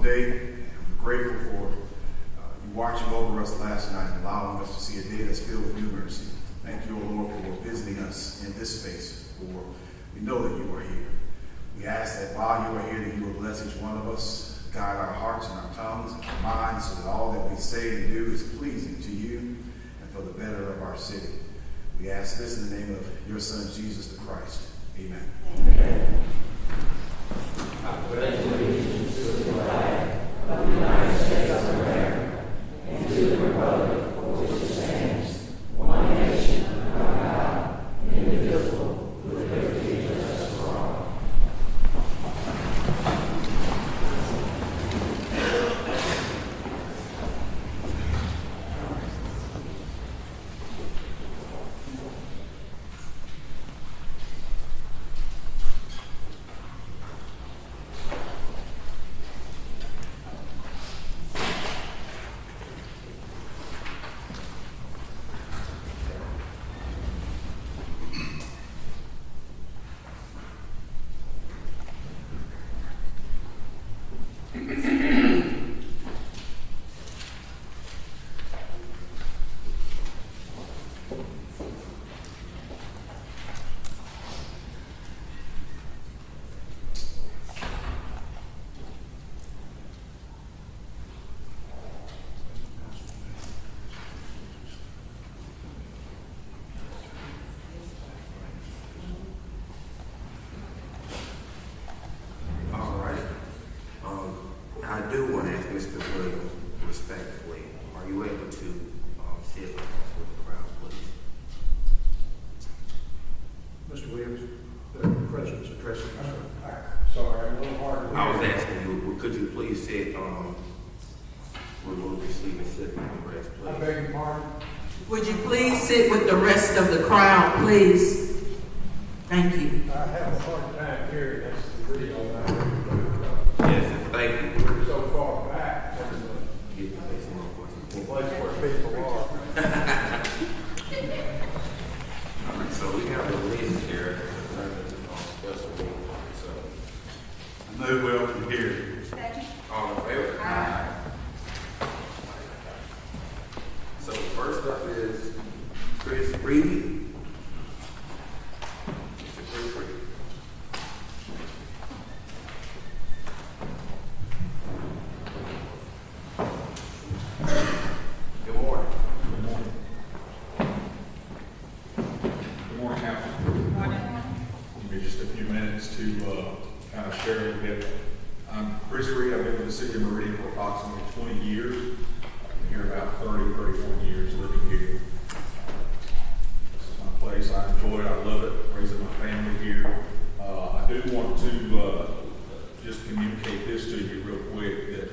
day, and we're grateful for you watching over us last night and allowing us to see a day that's filled with new mercy. Thank you, O Lord, for visiting us in this space, for we know that you are here. We ask that while you are here, that you will bless each one of us, guide our hearts and our tongues and our minds, so that all that we say and do is pleasing to you and for the better of our city. We ask this in the name of your Son, Jesus the Christ. Amen. Amen. I pledge allegiance to the flag of the United States of America and to the republic for which it stands, one nation, under God, indivisible, with liberty and justice for all. I do want to ask Mr. Williams respectfully, are you able to sit with the crowd, please? Mr. Williams, the president's addressing us. Sorry, I'm a little hard to hear. I was asking you, could you please sit, remove your seat and sit with the rest, I please? beg your pardon? Would you please sit with the rest of the crowd, please? Thank you. I have a hard time hearing. That's the real matter. Yes, thank you. We're so far back from the Give me this one place where people are. All right, so we have a list here. Special meeting, so. I know we all can hear you. All in favor? Aye. So first up is Chris Reed. Mr. Chris Reed. Good morning. Good morning. Good morning, Council. Good morning. Give me just a few minutes to kind of share a little bit. I'm Chris Reed. I've been in the city of Meridian for approximately 20 years. I've been here about 34 years living here. This is my place. I enjoy it. I love it. Raising my family here. I do want to just communicate this to you real quick that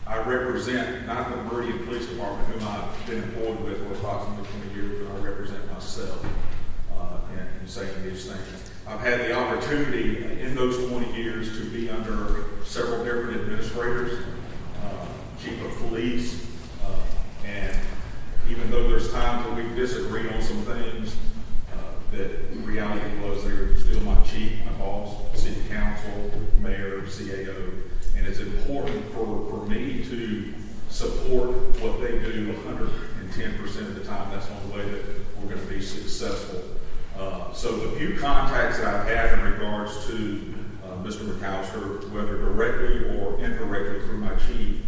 I represent not the Meridian Police Department, whom I've been employed with for approximately 20 years, but I represent myself in saying these things. I've had the opportunity in those 20 years to be under several different administrators, chief of police, and even though there's times that we disagree on some things, that reality was they were still my chief, my boss, city council, mayor, CAO. And it's important for me to support what they do 110% of the time. That's the only way that we're going to be successful. So the few contacts that I've had in regards to Mr. McAllister, whether directly or indirectly through my chief,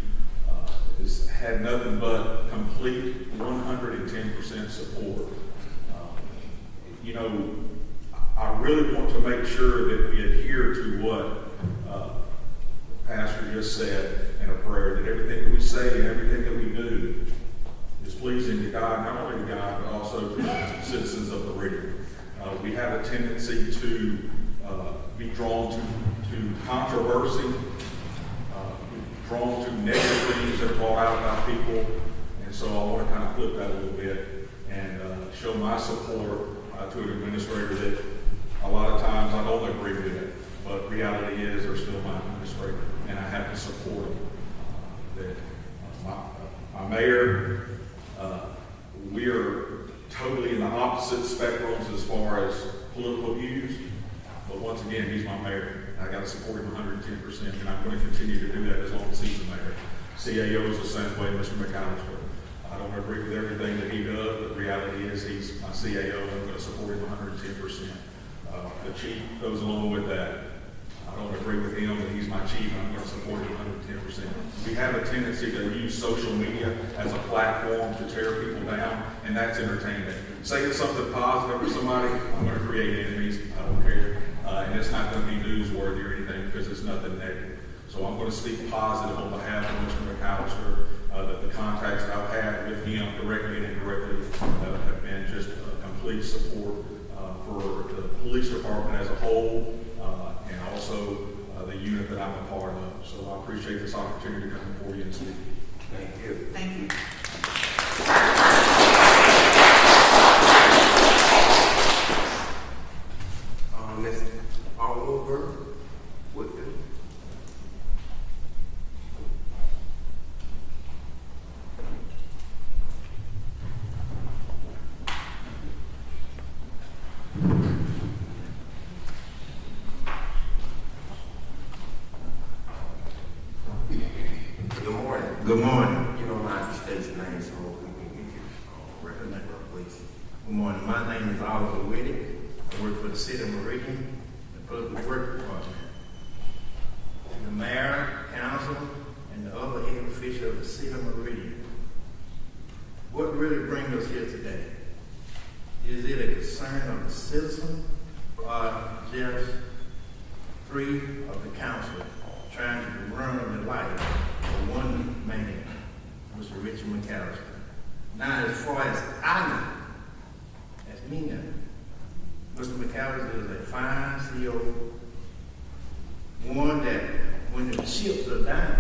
has had nothing but complete 110% support. I really want to make sure that we adhere to what Pastor just said in a prayer, that everything that we say and everything that we do is pleasing to God, not only to God, but also to the citizens of Meridian. We have a tendency to be drawn to controversy, drawn to negative things that are brought out about people, and so I want to kind of flip that a little bit and show my support to an administrator that a lot of times I don't agree with it, but reality is they're still my administrator, and I have to support them. My mayor, we are totally in the opposite spectrums as far as political views, but once again, he's my mayor. I got to support him 110%, and I'm going to continue to do that as long as he's the mayor. CAO is the same way, Mr. McAllister. I don't agree with everything that he does, but the reality is he's my CAO, and I'm going to support him 110%. The chief goes along with that. I don't agree with him, but he's my chief, and I'm going to support him 110%. We have a tendency to use social media as a platform to tear people down, and that's entertainment. Saying something positive for somebody, I'm going to create enemies. I don't care. And it's not going to be newsworthy or anything because it's nothing negative. So I'm going to speak positive on behalf of Mr. McAllister, that the contacts that I've had with him directly and indirectly have been just complete support for the police department as a whole, and also the unit that I'm a part of. So I appreciate this opportunity to come before you and speak. Thank you. Thank you. Ms. Oliver Woodfield. Good morning. Good morning. You don't mind if you state your name so we can get you record, please. Good morning. My name is Oliver Whittick. I work for the City of Meridian, the Public Works Department. And the mayor, council, and the other head official of the City of Meridian. What really brings us here today? Is it a concern of the citizen or just three of the council trying to run the life of one man, Mr. Richard McAllister? Now, as far as I know, that's me now, Mr. McAllister is a fine CEO, one that when the chips are down,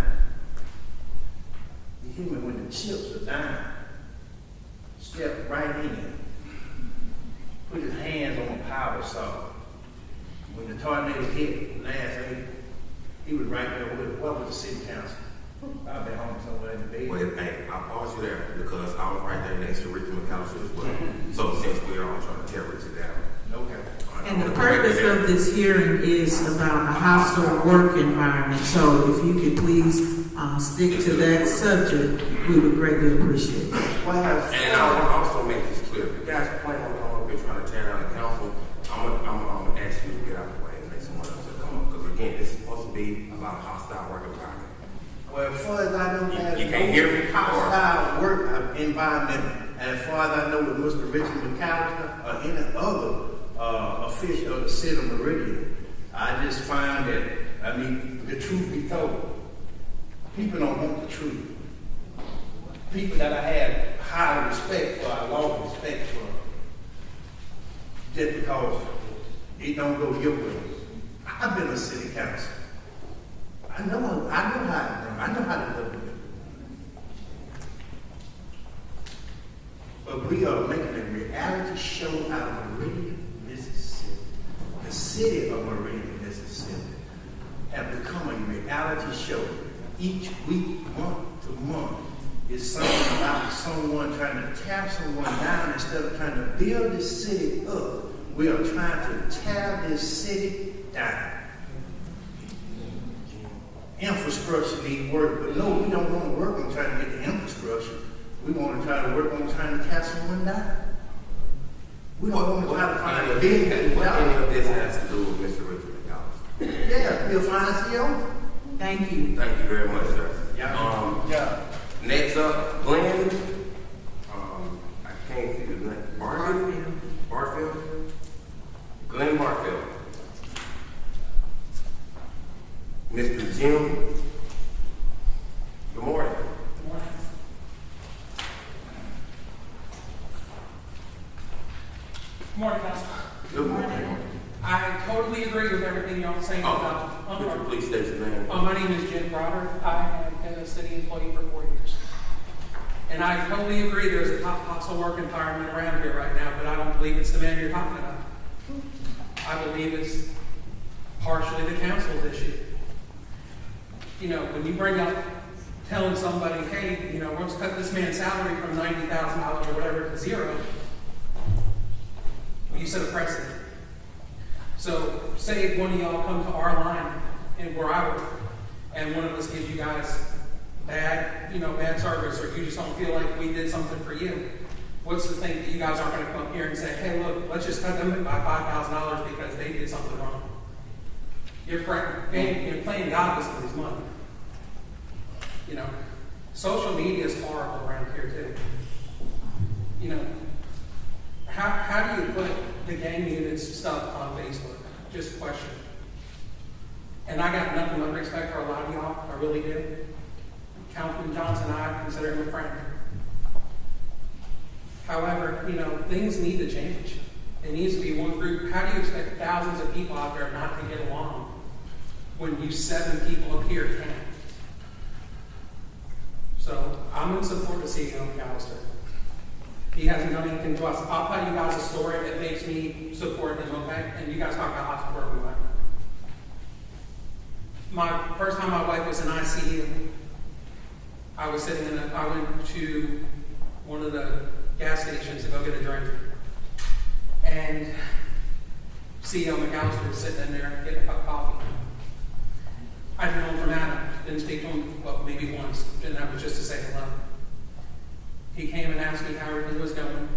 you hear me, when the chips are down, step right in, put his hands on a power saw. When the tornado hit last April, he was right there with what was the city council. I've been home somewhere in the bed. Well, hey, I pause you there because I was right there next to Richard McAllister as well. So since we're all trying to tear Richard down. Okay. And the purpose of this hearing is about a hostile work environment. So if you could please stick to that subject, we would greatly appreciate it. Well, And I'll also make this clear. If you guys plan on coming up here trying to tear down the council, I'm gonna ask you to get out of the way and let someone else come up. Because again, this is supposed to be about a hostile work environment. well, as far as I know, there's You can't hear me? hostile work environment. As far as I know, with Mr. Richard McAllister or any other official of the City of Meridian, I just find that, I mean, the truth be told, people don't want the truth. People that I have high respect for, I lost respect for, just because it don't go your way. I've been a city council. I know how it runs. I know how to live with it. But we are making a reality show out of Meridian, Mississippi. The city of Meridian, Mississippi, have become a reality show. Each week, month to month, is something about someone trying to tear someone down instead of trying to build this city up. We are trying to tear this city down. Infrastructure needs work, but no, we don't want to work on trying to get the infrastructure. We want to try to work on trying to tear someone down. We don't want to try to find a big What any of this has to do with Mr. Richard McAllister? Yeah, you'll find CEO. Thank you. Thank you very much, sir. Yeah. Next up, Glenn. I can't see his name. Barfield? Glenn Barfield. Mr. Jim. Good morning. Good morning, Council. Good morning. I totally agree with everything y'all saying about. Could you please state your name? My name is Jim Robert. I have been a city employee for 4 years. And I totally agree there's a hostile work environment around here right now, but I don't believe it's the man you're talking about. I believe it's partially the council's issue. You know, when you bring up telling somebody, hey, you know, let's cut this man's salary from $90,000 or whatever to zero, well, you set a precedent. So say one of y'all come to our line and where I work, and one of us gives you guys bad service, or you just don't feel like we did something for you. What's the thing that you guys aren't going to come up here and say, hey, look, let's just cut them by $5,000 because they did something wrong? You're playing God with somebody's money. You know, social media is horrible around here too. You know, how do you put the gang units stuff on Facebook? Just a question. And I got nothing but respect for a lot of y'all. I really do. Councilman Johnson, I consider him a friend. However, you know, things need to change. It needs to be one group. How do you expect thousands of people out there not to get along when you 7 people up here can't? So I'm in support of CEO McAllister. He hasn't done anything to us. I'll tell you guys a story that makes me support him, okay? And you guys talk about hostile work environment. My first time my wife was in ICU, I was sitting I went to one of the gas stations to go get a drink. And CEO McAllister was sitting in there getting a cup of coffee. I didn't know him from Adam. Didn't speak to him, well, maybe once. And that was just to say hello. He came and asked me how everything was going.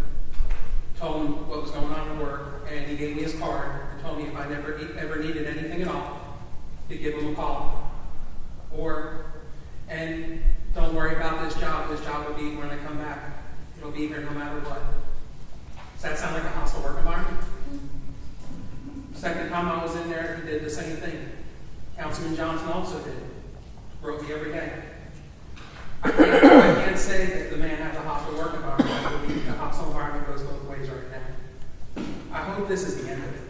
Told him what was going on at work. And he gave me his card and told me if I ever needed anything at all, to give him a call. And don't worry about this job. This job will be when I come back. It'll be here no matter what. Does that sound like a hostile work environment? Second time I was in there, he did the same thing. Councilman Johnson also did. Wrote me every day. I can't say that the man has a hostile work environment. I believe the hostile environment goes both ways right now. I hope this is the end of it.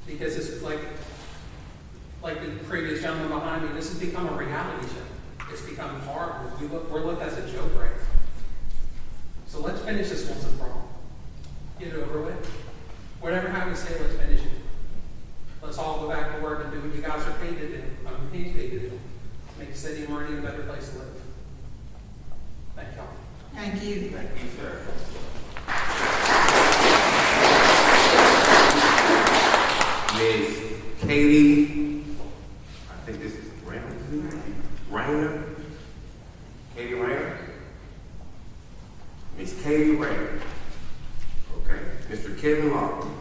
Because it's like the previous gentleman behind me, this has become a reality show. It's become horrible. We're looked at as a joke right now. So let's finish this once and for all. Get it over with. Whatever happens, say let's finish it. Let's all go back to work and do what you guys are paid to do. I'm paid to do. Make the city of Meridian a better place to live. Thank y'all. Thank you. Thank you, sir. Ms. Katie, I think this is Rainer. Katie Rainer? Ms. Katie Rainer. Okay. Mr. Kevin Lawton.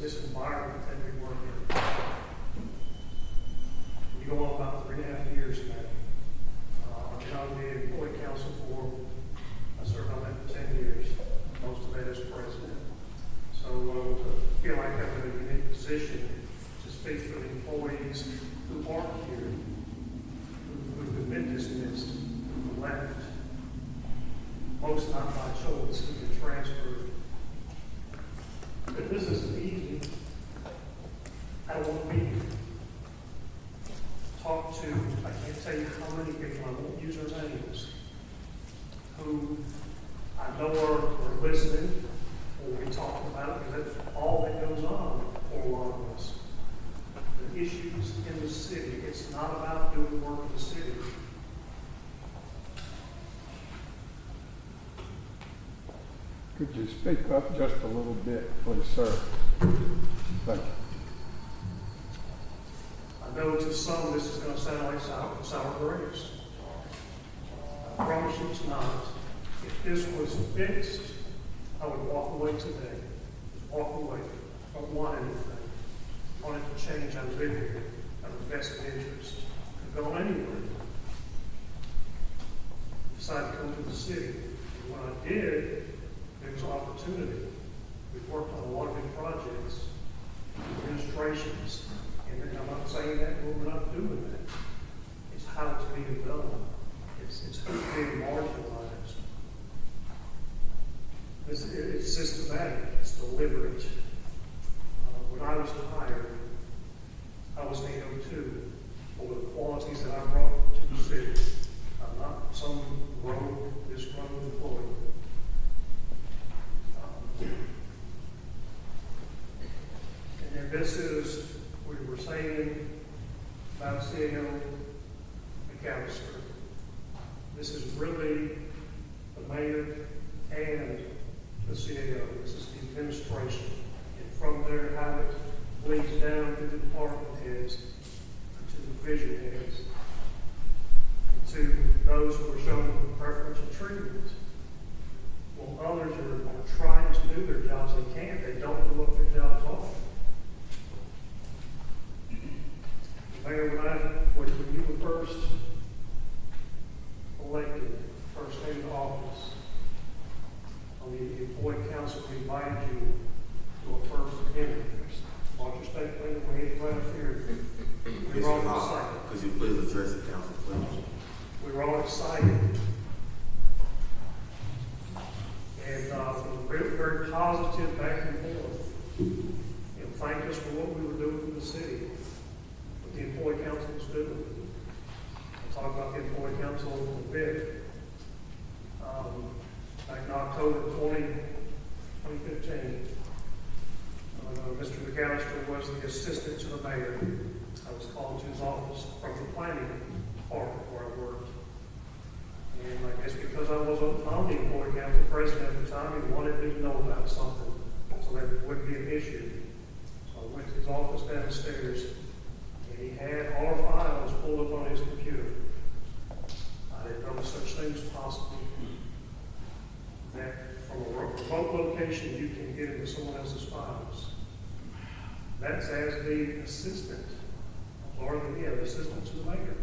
This environment that we work in. You go on about 3.5 years now. I've been on the employee council I served on that for 10 years. Most of that as president. So I feel like I'm in a unique position to speak for the employees who aren't here, who've been dismissed, who left. Most not by choice, who've been transferred. But this isn't easy. I won't be talked to, I can't tell you how many people, I won't use their names, who I know are listening or we talk about it, because that's all that goes on for a lot of us. The issues in the city, it's not about doing work in the city. Could you speak up just a little bit, please, sir? Thank you. I know to some this is going to sound like sour grapes. I promise you it's not. If this was fixed, I would walk away today. walk away, don't want anything, wanted to change, I live here, out of vested interest, could go anywhere. Decided to come to the city. And when I did, there was opportunity. We've worked on a lot of big projects, administrations, and I'm not saying that we're not doing that. It's how it's being done. It's who's being marginalized. It's systematic. It's deliberate. When I was hired, I was 802 for the qualities that I brought to the city. I'm not some rogue, disgruntled employee. And then this is, we were saying about Sccm McAllister. This is really the mayor and the CEO. This is the administration. And from there, how it bleeds down to the department heads, to the division heads, and to those who are shown preferential treatment. While others are trying to do their jobs, they can't. They don't know what their jobs are. Mayor, when you were first elected, first came to office, on the employee council, we invited you to a first dinner. Watch your state plan, we had right up here. We were all excited. Could you please address the council, please? We were all excited. And from very, very positive back and forth. Thanked us for what we were doing for the city. The employee council was doing. We'll talk about the employee council in a bit. Back in October 2015, Mr. McAllister was the assistant to the mayor. I was called to his office from the planning department where I worked. And I guess because I was on the employee council president at the time, he wanted me to know about something so that it wouldn't be an issue. So I went to his office downstairs. He had all our files pulled up on his computer. I didn't know such thing was possible. That from a remote location, you can get into someone else's files. That's as the assistant, or the assistant to the mayor.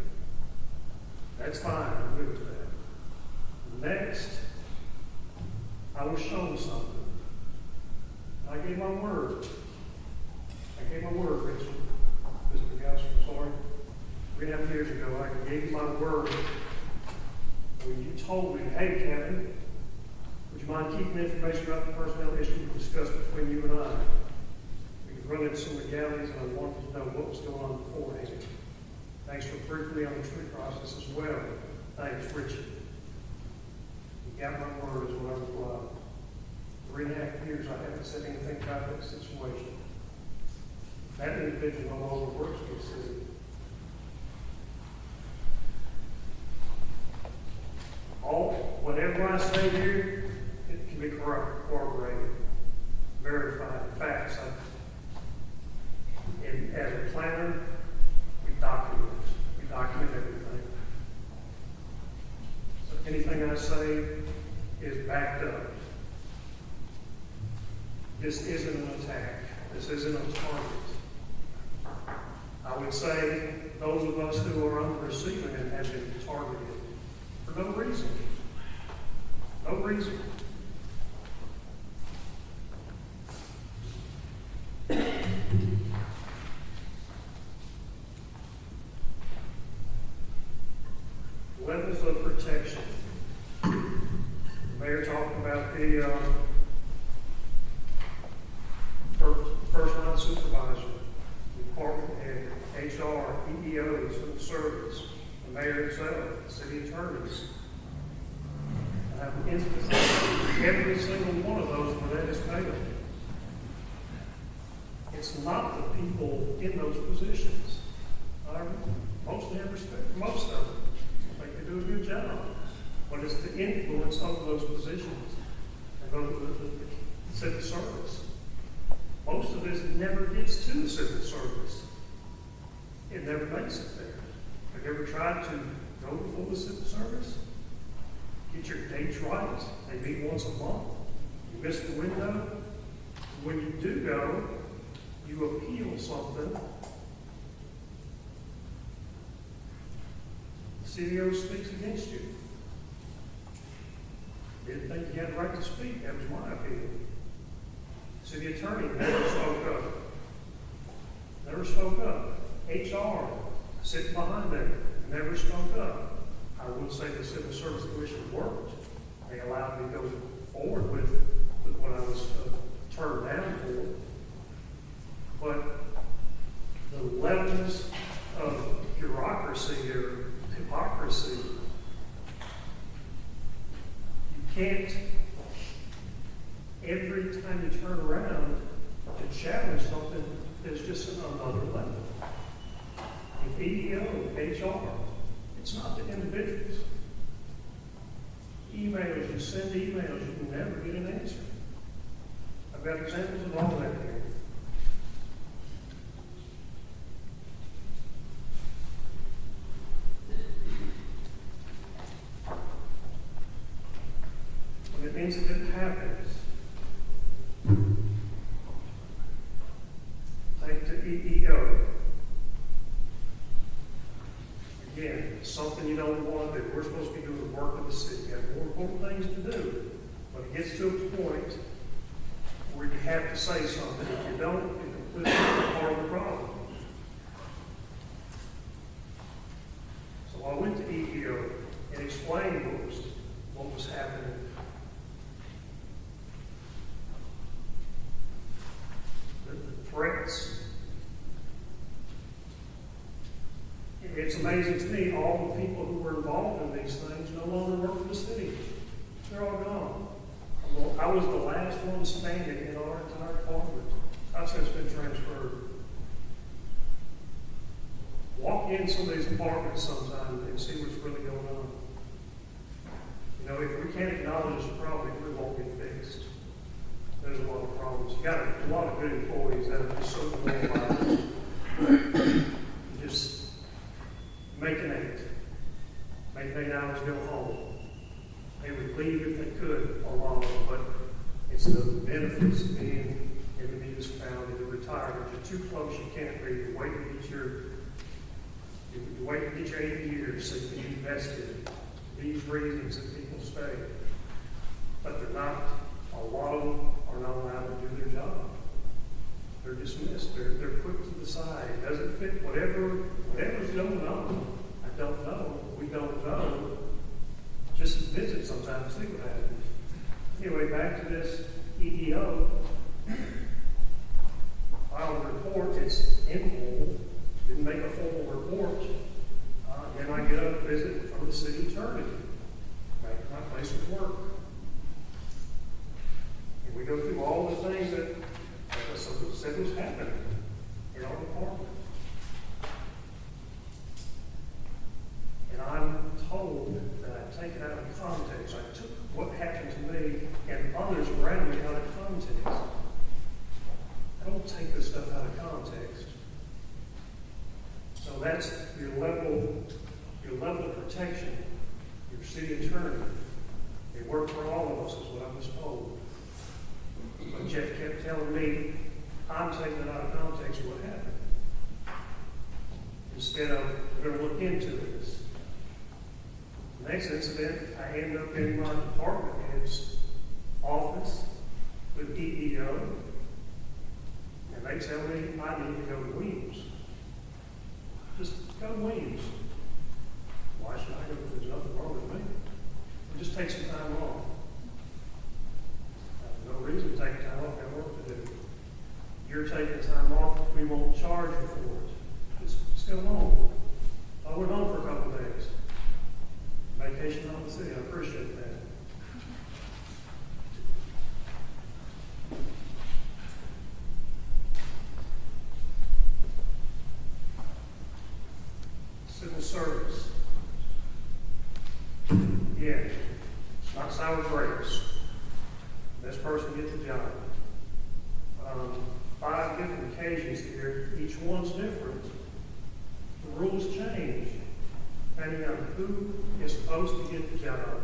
That's fine, I'm good with that. Next, I was shown something. I gave my word. Richard. Mr. Gauss, I'm sorry. 3.5 years ago, I gave you my word when you told me, hey, Kevin, would you mind keeping information about the personnel issue we discussed between you and I? We could run into some legalities, and I wanted to know what was going on beforehand. Thanks for briefing me on the tree process as well. Thanks, Richard. You got my word is what I replied. 3.5 years, I haven't said anything about that situation. That individual no longer works for the city. Whatever I say here, it can be corroborated, verified, facts. And as a planner, we document everything. So anything I say is backed up. This isn't an attack. This isn't a target. I would say those of us who are on the receiving end have been targeted for no reason. No reason. Levels of protection. The mayor talked about the first line supervisor, department head, HR, EEOs, civil service, the mayor himself, the city attorneys. I have instances of every single one of those where that is failed. It's not the people in those positions. I mostly have respect for most of them. I think they do a good job. But it's the influence of those positions and the civil service. Most of this never gets to the civil service. It never makes it there. Have you ever tried to go before the civil service? Get your dates right. They meet once a month. You miss the window. When you do go, you appeal something. The CEO speaks against you. Didn't think you had the right to speak. That was my appeal. City attorney never spoke up. Never spoke up. HR sitting behind them never spoke up. I will say the Civil Service Commission worked. They allowed me to go forward with what I was turned down for. But the levels of bureaucracy or hypocrisy, you can't, every time you turn around to challenge something, there's just another level. With EEO, HR, it's not the individuals. Emails, you send emails, you can never get an answer. I've got examples of all that here. When an incident happens, take to EEO. Again, something you don't want to do. We're supposed to be doing the work of the city. You have more important things to do. But it gets to a point where you have to say something. If you don't, you're completely part of the problem. So I went to EEO and explained what was happening. The threats. It's amazing to me, all the people who were involved in these things no longer work for the city. They're all gone. I was the last one standing in our entire department. I've since been transferred. Walk in some of these apartments sometime and see what's really going on. You know, if we can't acknowledge the problem, we won't get fixed. There's a lot of problems. You got a lot of good employees that are just so glorified. Just make an 8 hours, go home. They would leave if they could alone, but it's the benefits of being in the municipality, the retirement. You're too close, you can't leave. You wait to get your 80 years so you can be vested. These reasons that people stay. But they're not, a lot of them are not allowed to do their job. They're dismissed. They're put to the side. It doesn't fit whatever's going on. I don't know. We don't know. Just visit sometime, see what happens. Anyway, back to this EEO. Filed a report. It's informal. Didn't make a formal report. Then I get a visit from the city attorney back to my place of work. And we go through all the things that said was happening in our department. And I'm told that I take it out of context. I took what happened to me and others around me out of context. I don't take this stuff out of context. So that's your level of protection, your city attorney. They work for all of us, is what I was told. But Jeff kept telling me, I'm taking it out of context of what happened. Instead of, we're going to look into this. The next incident, I end up in my department head's office with EEO, and they tell me I need to go to Weems. Just go to Weems. Why should I go if there's nothing wrong with me? Just take some time off. No reason to take time off, got work to do. You're taking time off, we won't charge you for it. Just go home. I went home for a couple of days. Vacation out of the city, I appreciate that. Civil service. Yeah, it's not sour grapes. This person gets the job. 5 different occasions here, each one's different. The rules change depending on who is supposed to get the job.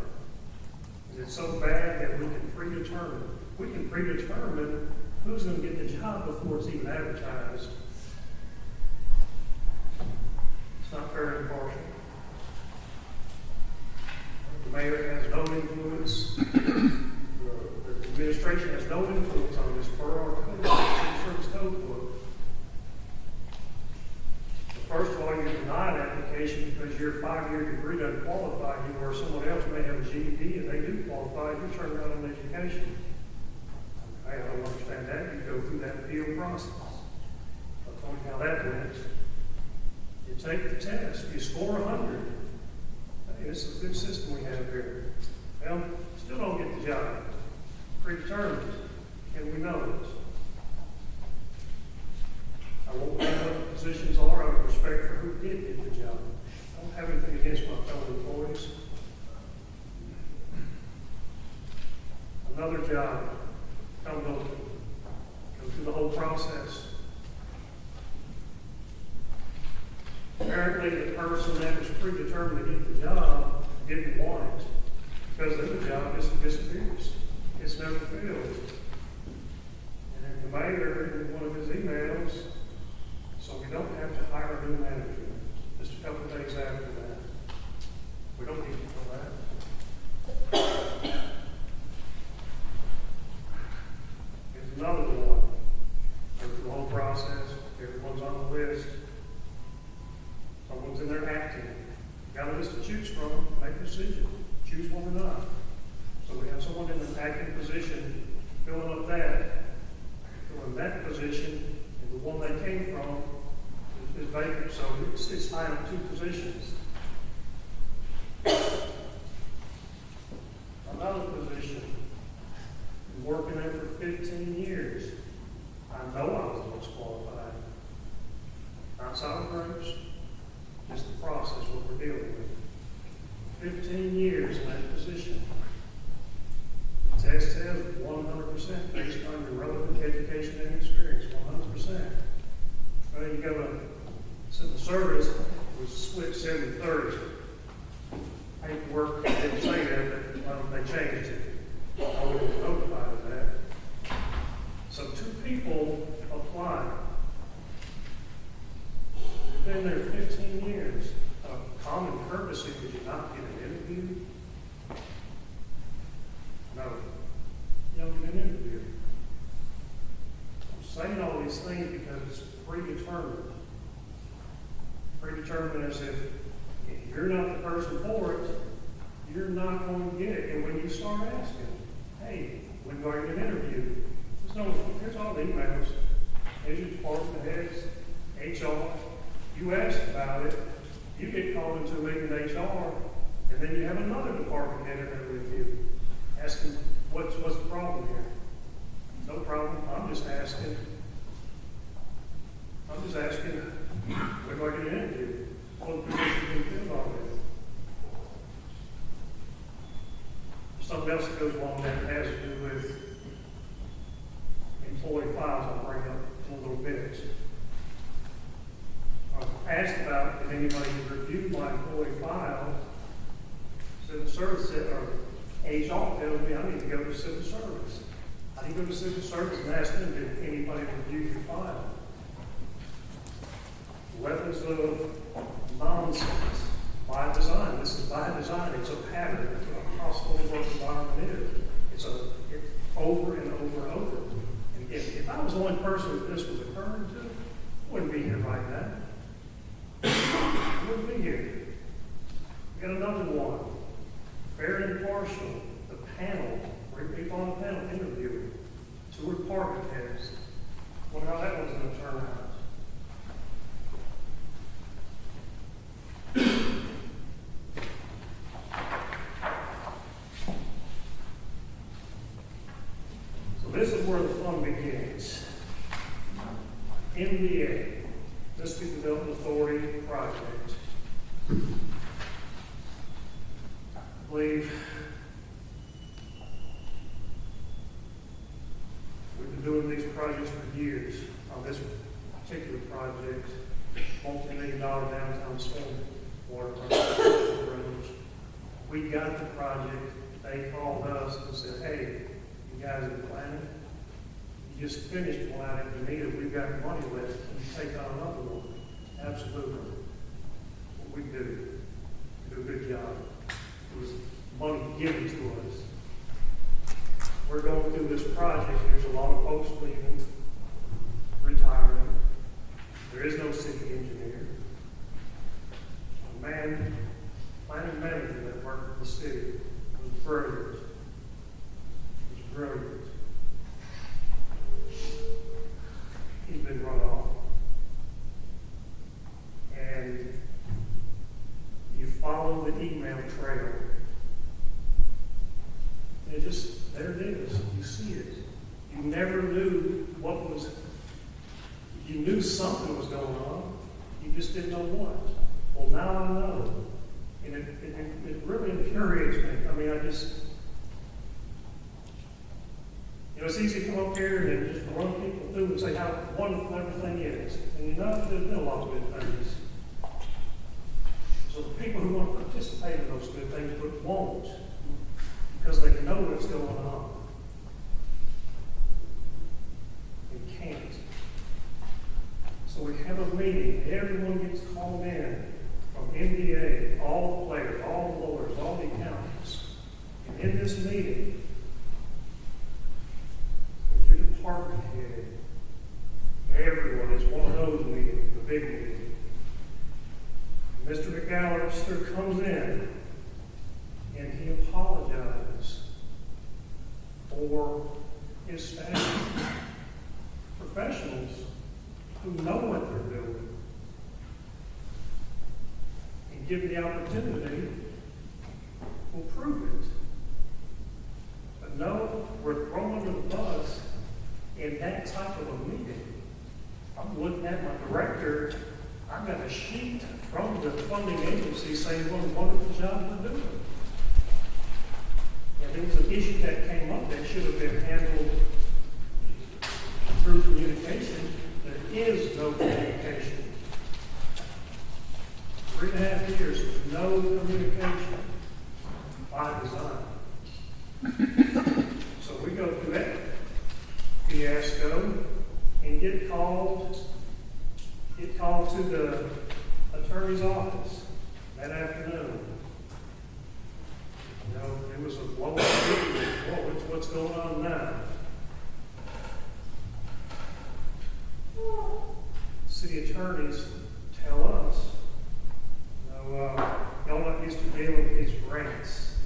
Is it so bad that we can predetermine? We can predetermine who's going to get the job before it's even advertised? It's not fair and impartial. The mayor has no influence. The administration has no influence on this per our code, service code book. First of all, you deny an application because your 5-year degree doesn't qualify you, or someone else may have a GED and they do qualify, you turn around on education. I don't understand that. You go through that appeal process. I'll tell you how that went. You take the test, you score 100. Hey, this is a good system we have here. Well, still don't get the job. Predetermined. And we know it. I won't know what positions are out of respect for who did get the job. I don't have anything against my fellow employees. Another job comes open. Go through the whole process. Apparently the person that was predetermined to get the job didn't want it because then the job just disappears. It's never filled. And the mayor, in one of his emails, so we don't have to hire a new manager. Just a couple of days after that. We don't need to know that. Here's another one. Go through the whole process. Everyone's on the list. Someone's in there acting. Got a list to choose from. Make a decision. Choose one or not. So we have someone in an acting position filling up that position, and the one they came from is vacant, so it's hiring 2 positions. Another position, been working there for 15 years. I know I was most qualified. Not sour grapes, just the process, what we're dealing with. 15 years in that position. The test says 100% based on your relevant education and experience, 100%. Well, you go to civil service, it was split 70-30. Paperwork didn't say that, but they changed it. I was notified of that. So 2 people applied. They've been there 15 years. A common courtesy, would you not get an interview? No. You don't get an interview. I'm saying all these things because it's predetermined. Predetermined as if you're not the person for it, you're not going to get it. And when you start asking, hey, when do I get an interview? Here's all the emails. Here's your department heads, HR. You ask about it, you get called into a meeting in HR, and then you have another department head in there with you, asking, what's the problem here? No problem. I'm just asking, when do I get an interview? What position do you feel already? Something else that goes along that has to do with employee files. I'll bring up in a little bit. I was asked about if anybody reviewed my employee file. Civil service or HR tells me I need to go to civil service. I need to go to civil service and ask them if anybody reviewed your file. Weapons of nonsense. By design. This is by design. It's a pattern. That's what a hostile work environment is. It's over and over and over. And if I was the only person that this was occurring to, I wouldn't be here right now. I wouldn't be here. We got another one. Fair and impartial. The panel. 3 people on the panel interviewing. 2 department heads. Wonder how that one's going to turn out. This is where the fun begins. MDA, Mississippi Development Authority project. I believe we've been doing these projects for years. On this particular project, multi-million-dollar downtown storm water project. We got the project. They called us and said, hey, you guys are planning, You just finished one out at Benita, we've got money left, and you take on another one. Absolutely. What we do. We do a good job. It was money given to us. We're going through this project. There's a lot of folks leaving, retiring. There is no city engineer. A man, planning manager that worked for the city was brilliant. He was brilliant. He's been run off. And you follow the email trail. And it just, there it is. You see it. You never knew what was, you knew something was going on. You just didn't know what. Well, now I know. And it really infuriates me. I mean, it's easy to come up here and just run people through and say how wonderful everything is. And you know, there's been a lot of good things. So the people who want to participate in those good things but won't, because they know what's going on. They can't. So we have a meeting. Everyone gets called in from MDA, all the players, all the lawyers, all the accountants. And in this meeting, with your department head, everyone is one of those meetings, the big meeting. Mr. McAllister comes in and he apologizes for his staff, professionals who know what they're doing, and give the opportunity, will prove it. But no, we're thrown under the bus in that type of a meeting. I'm looking at my director. I've got a sheet from the funding agency saying what a wonderful job we're doing. And there was an issue that came up that should have been handled through communication. There is no communication. 3.5 years, no communication by design. So we go through that fiasco and get called to the attorney's office that afternoon. You know, it was a blow up. What's going on now? City attorneys tell us, y'all not used to dealing with these grants.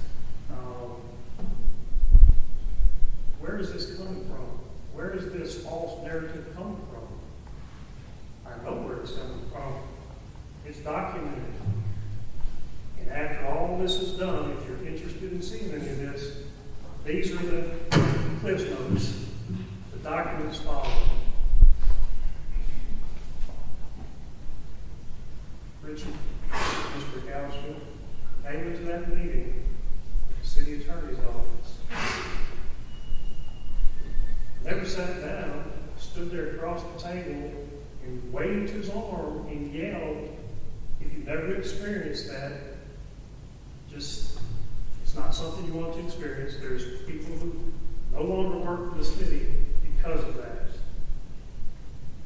Where is this coming from? Where is this false narrative coming from? I know where it's coming from. It's documented. And after all this is done, if you're interested in seeing any of this, these are the cliff notes. The documents follow. Richard, Mr. McAllister, came into that meeting at the city attorney's office. Never sat down, stood there across the table and waved his arm and yelled. If you've never experienced that, just, it's not something you want to experience. There's people who no longer work for the city because of that.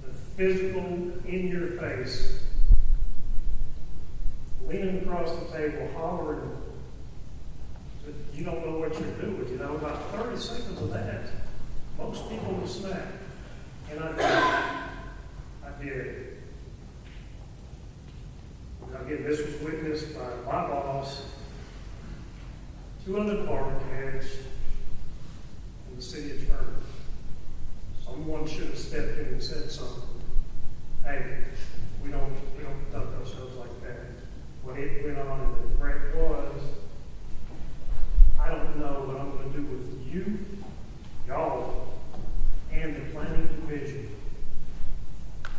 The physical, in your face, leaning across the table, hollering that you don't know what you're doing. You know, about 30 seconds of that, most people will snap. And I did. Again, this was witnessed by my boss, 2 other department heads, and the city attorney. Someone should have stepped in and said something. Hey, we don't conduct ourselves like that. When it went on and the threat was, I don't know what I'm going to do with you, y'all, and the planning division.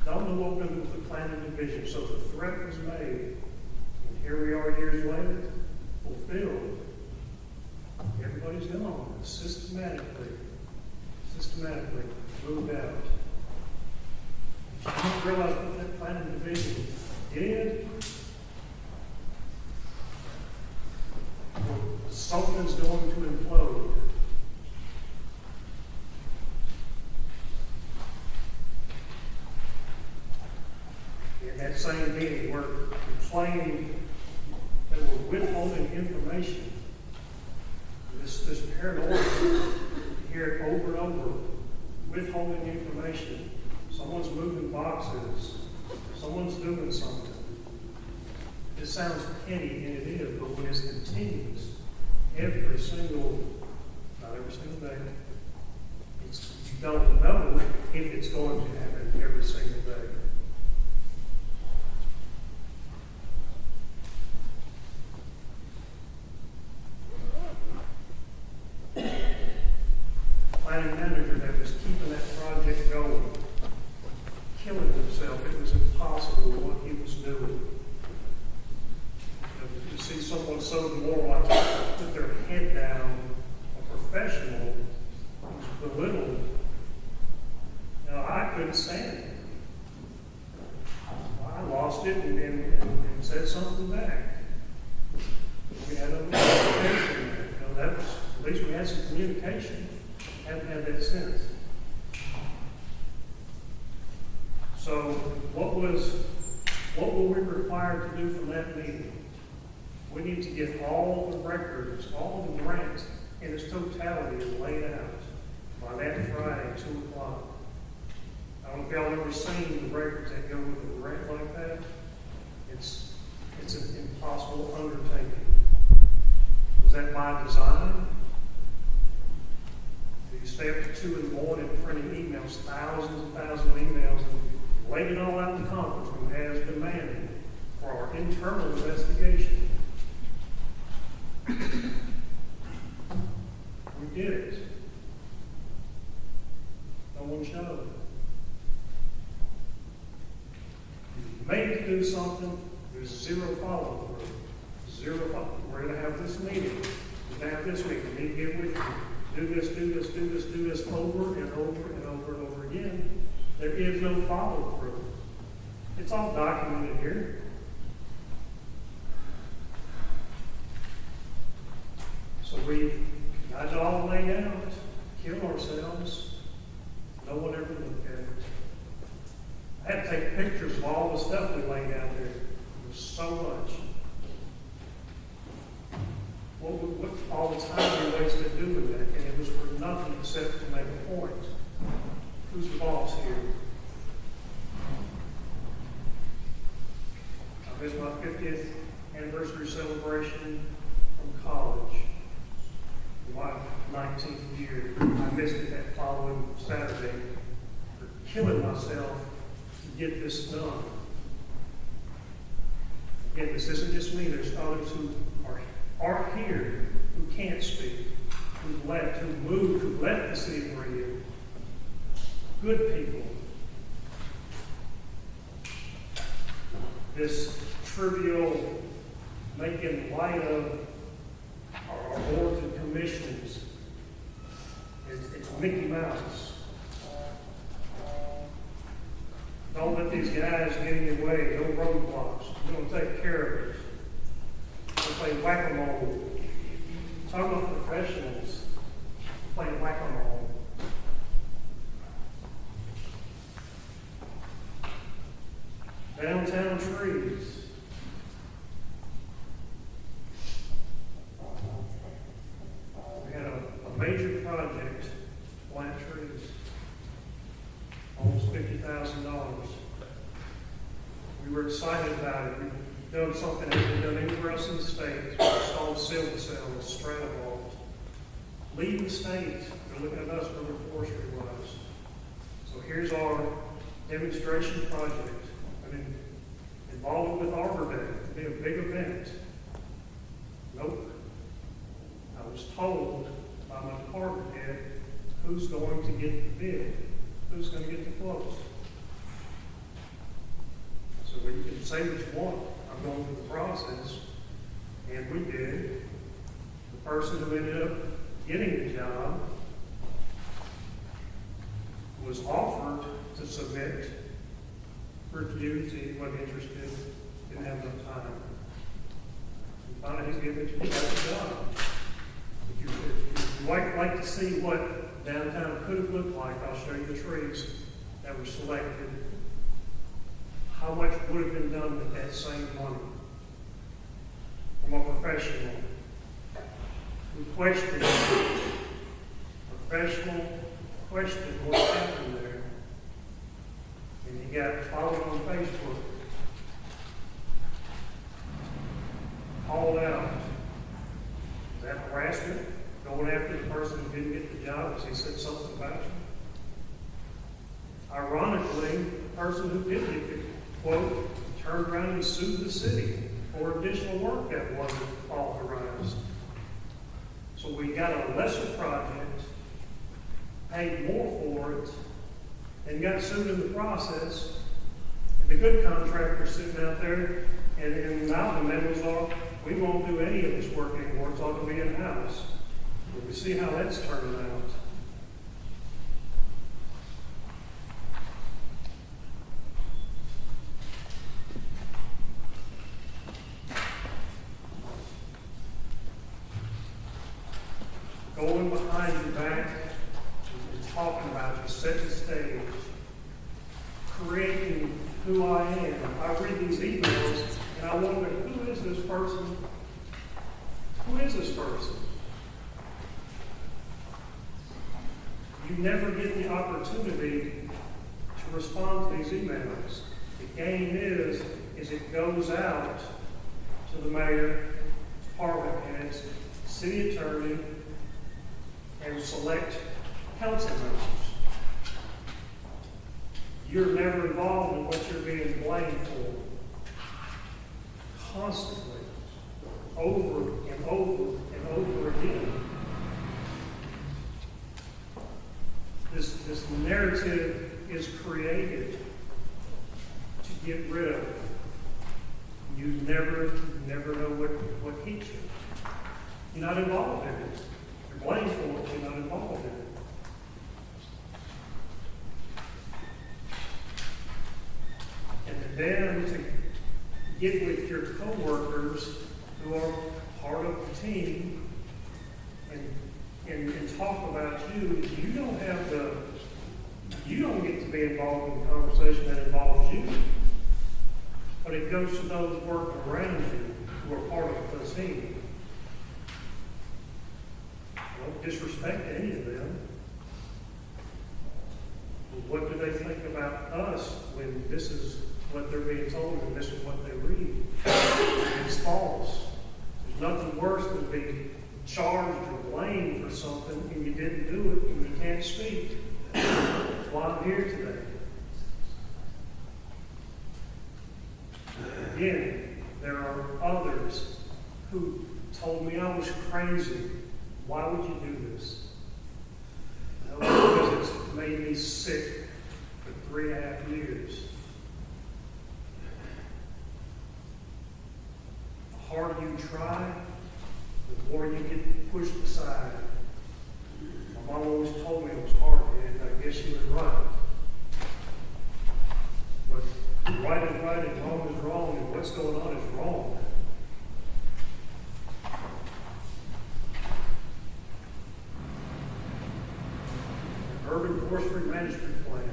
Don't know what we're going to do with the planning division. So the threat was made, and here we are years later, fulfilled. Everybody's gone systematically moved out. If you don't realize what that planning division did, something's going to implode. same meeting were complaining that we're withholding information. This paranormal, you hear it over and over, withholding information. Someone's moving boxes. Someone's doing something. It sounds petty, and it is, but when it continues every single day, you don't know if it's going to happen every single day. Planning manager that was keeping that project going, killing himself. It was impossible what he was doing. To see someone so demoralized, put their head down, a professional, who's belittled. I couldn't stand it. I lost it and said something back. We had a communication. That was, at least we had some communication. Haven't had that since. So what were we required to do from that meeting? We need to get all the records, all the grants in its totality laid out by that Friday, 2 o'clock. I don't know if y'all ever seen the records that go with a grant like that. It's an impossible undertaking. Was that by design? Do you stay up to 2 in the morning printing emails, thousands and thousands of emails, and laid it all out in the conference room as demanded for our internal investigation? We did it. No one showed. You made to do something, there's zero follow-through. Zero follow-through. We're going to have this meeting. We're going to have this meeting. We need to get with you. Do this, do this, do this, do this over and over and over and over again. There is no follow-through. It's all documented here. So we got it all laid out, killed ourselves. No one ever looked at it. I had to take pictures of all the stuff we laid out there. It was so much. What all the time we wasted doing that, and it was for nothing except to make a point. Who's the boss here? I missed my 50th anniversary celebration from college. My 19th year. I missed it that following Saturday for killing myself to get this done. Again, this isn't just me. There's others who aren't here, who can't speak, who left, who moved, who left the city of Meridian. Good people. This trivial making light of our boards and commissions. It's Mickey Mouse. Don't let these guys get in your way. No roadblocks. We're going to take care of it. We'll play whack-a-mole. Talk about professionals. Play whack-a-mole. Downtown trees. We had a major project to plant trees. Almost $50,000. We were excited about it. We've done something that we've done anywhere else in the state. We installed silver cells, stratovolts. Lead the state. They're looking at us for their forestry wise. So here's our demonstration project. I mean, involved with Arbor Day. It'd be a big event. Nope. I was told by my department head who's going to get the bid, who's going to get the quotes. So well, you can say what you want. I'm going through the process, and we did. The person who ended up getting the job was offered to submit, refused, he wasn't interested, didn't have enough time. And finally, he's given it to the job. If you'd like to see what downtown could have looked like, I'll show you the trees that were selected. how much would have been done with that same money from a professional. We questioned, professional question what happened there. And he got followed on Facebook, called out. Is that harassment? Going after the person who didn't get the job because he said something about you? Ironically, the person who did get the quote turned around and sued the city for additional work that wasn't authorized. So we got a lesser project, paid more for it, and got sued in the process. And the good contractor sitting out there, and now the memos are, we won't do any of this work anymore. It's all going to be in-house. But we see how that's turning out. Going behind your back and talking about you, setting the stage, creating who I am. I read these emails and I wonder, who is this person? Who is this person? You never get the opportunity to respond to these emails. The game is it goes out to the mayor, department heads, city attorney, and select council members. You're never involved in what you're being blamed for. Constantly, over and over and over again. This narrative is created to get rid of. You never know what hits you. You're not involved in it. You're blamed for it, you're not involved in it. And then to get with your coworkers who are part of the team and talk about you, you don't get to be involved in the conversation that involves you. But it goes to those working around you who are part of the team. Don't disrespect any of them. But what do they think about us when this is what they're being told and this is what they read? It's false. There's nothing worse than being charged or blamed for something and you didn't do it and you can't speak. That's why I'm here today. Again, there are others who told me I was crazy. Why would you do this? No, because it's made me sick for 3.5 years. The harder you try, the more you get pushed aside. My mom always told me it was hard, and I guess she was right. But right is right and wrong is wrong, and what's going on is wrong. Urban Forestry Management Plan.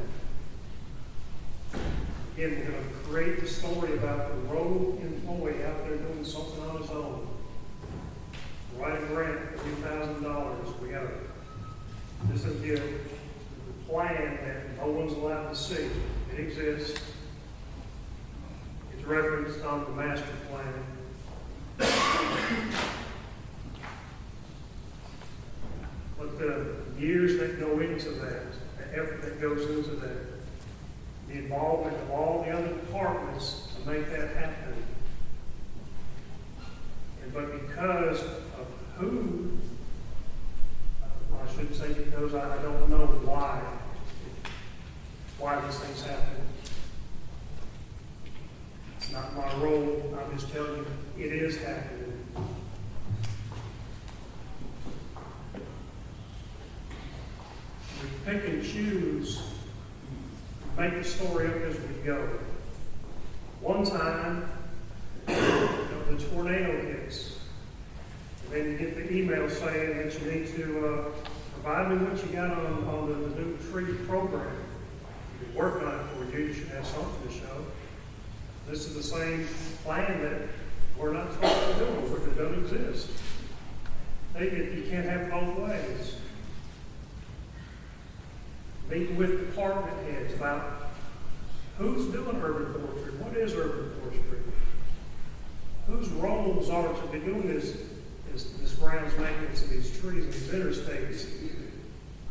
Again, we're going to create the story about the road employee out there doing something on his own. Write a grant for $3,000. We got this is the plan that no one's allowed to see. It exists. It's referenced on the master plan. But the years that go into that, the effort that goes into that, the involvement of all the other departments to make that happen. But because of who, I shouldn't say because I don't know why these things happen. It's not my role. I'm just telling you, it is happening. We pick and choose, make the story up as we go. One time, the tornado hits. And then you get the email saying that you need to provide me what you got on the new tree program. You can work on it for you. You should have something to show. This is the same plan that we're not supposed to do, or that doesn't exist. You can't have both ways. Meeting with department heads about who's doing urban forestry, what is urban forestry, whose roles are to be doing this grounds maintenance of these trees and these interstates.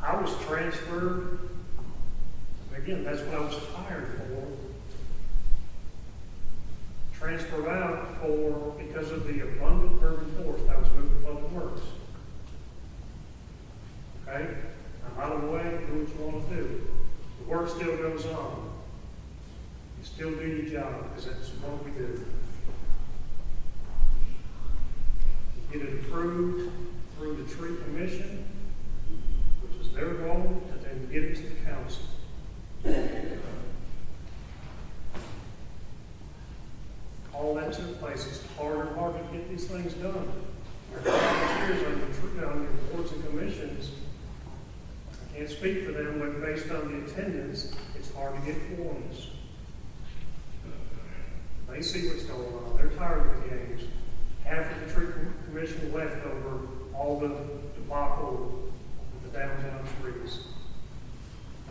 I was transferred, again, that's what I was hired for. Transferred out because of the abundant urban forest. I was moved to public works. Okay? I'm out of the way, do what you want to do. The work still goes on. You still do your job, because that's what we do. You get it approved through the tree commission, which is their goal, and then get it to the council. All that took place. It's harder and harder to get these things done. Our volunteers on your boards and commissions, I can't speak for them, but based on the attendance, it's hard to get forms. They see what's going on. They're tired of the games. Half of the tree commission left over all the debacle of the downtown trees.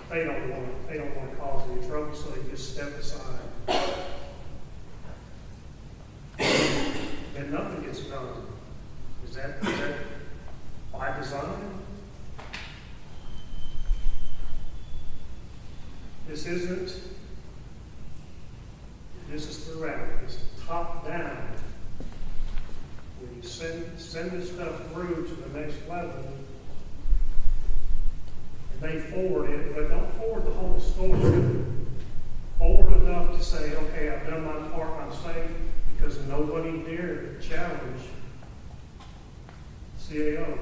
They don't want to cause any trouble, so they just step aside. And nothing gets done. Is that by design? This is throughout. It's top down. When you send this stuff through to the next level, and they forward it, but don't forward the whole story. Forward enough to say, okay, I've done my part, I'm safe, because nobody dared challenge CAO.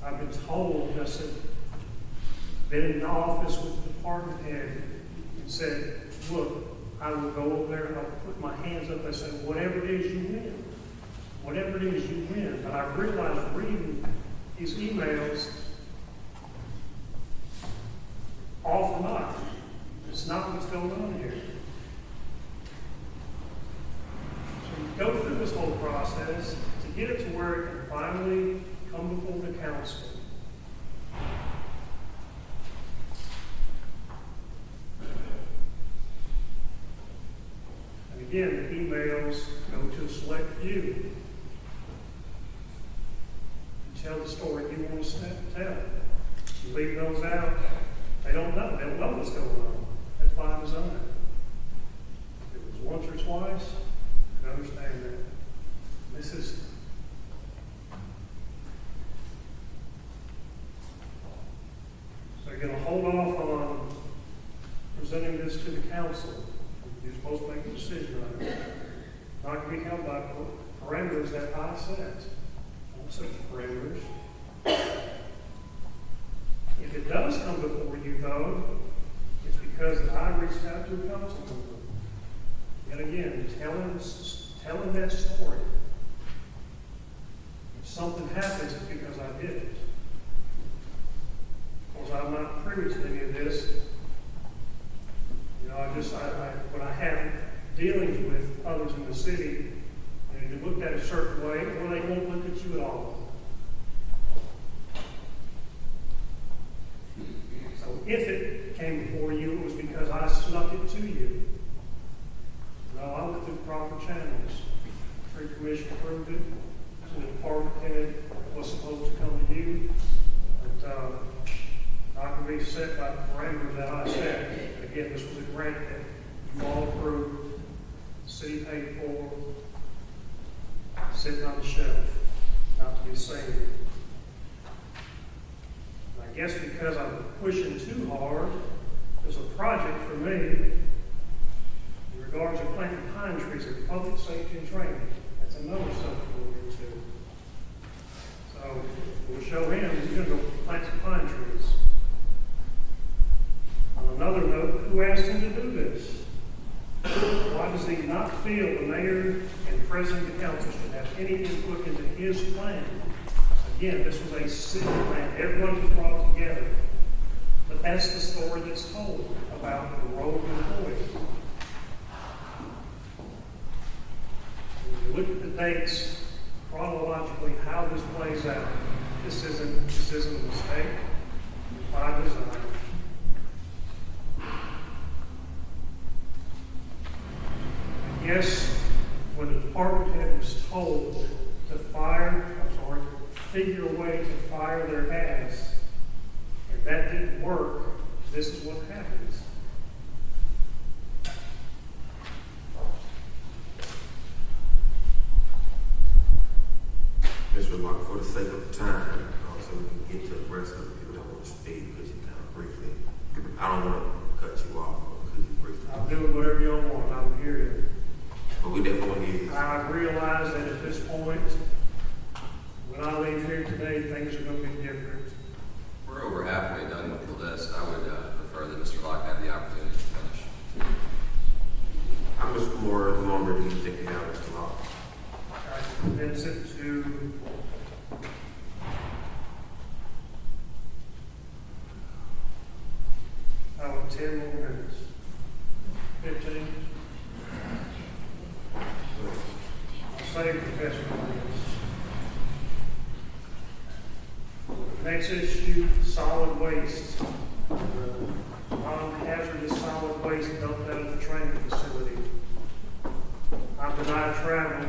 I've been told, I said, been in the office with the department head and said, look, I will go over there and I'll put my hands up and say, whatever it is you win. Whatever it is you win. But I realized reading these emails, all for naught. It's not what's going on here. So you go through this whole process to get it to where it can finally come before the council. And again, the emails go to a select few. You tell the story you want to tell. You leave those out, they don't know. They don't know what's going on. That's by design. If it was once or twice, you can understand that. This is so you're going to hold off on presenting this to the council. You're supposed to make a decision on it. Not going to be held by parameters that I set. I won't set the parameters. If it does come before you, though, it's because I reached out to a council member. Yet again, telling that story. If something happens, it's because I did it. Of course, I'm not privy to any of this. You know, when I have dealings with others in the city, you looked at a certain way, or they won't look at you at all. So if it came before you, it was because I snuck it to you. No, I went through the proper channels. The tree commission approved it. So the department head was supposed to come to you. But not going to be set by the parameters that I set. Again, this was a grant that you all approved, the city paid for, sitting on the shelf, not to be seen. I guess because I'm pushing too hard, there's a project for me in regards to planting pine trees at public safety and training. That's another subject we'll get to. So we'll show him he's going to go plant some pine trees. On another note, who asked him to do this? Why does he not feel the mayor and president of the council should have any input into his plan? Again, this was a city plan. Everyone was brought together. But that's the story that's told about the road employees. look at the dates chronologically, how this plays out. This isn't a mistake by design. Yes, when the department head was told to figure a way to fire their ass, and that didn't work, this is what happens. Mr. Locke, for the sake of time, so we can get to the rest of the people that want to speak, because you kind of briefly, I don't want to cut you off, because you briefly. I'm doing whatever y'all want. I'm here. But we definitely need. I realize that at this point, when I leave here today, things are going to be different. We're over halfway done with the list. I would prefer that Mr. Locke have the opportunity to finish. How much more longer do you think you have, Mr. Locke? I condense it to about 10 more minutes. 15. I'll save the best ones. Next issue, solid waste. Non-hazardous solid waste dumped out of the training facility. I'm denied travel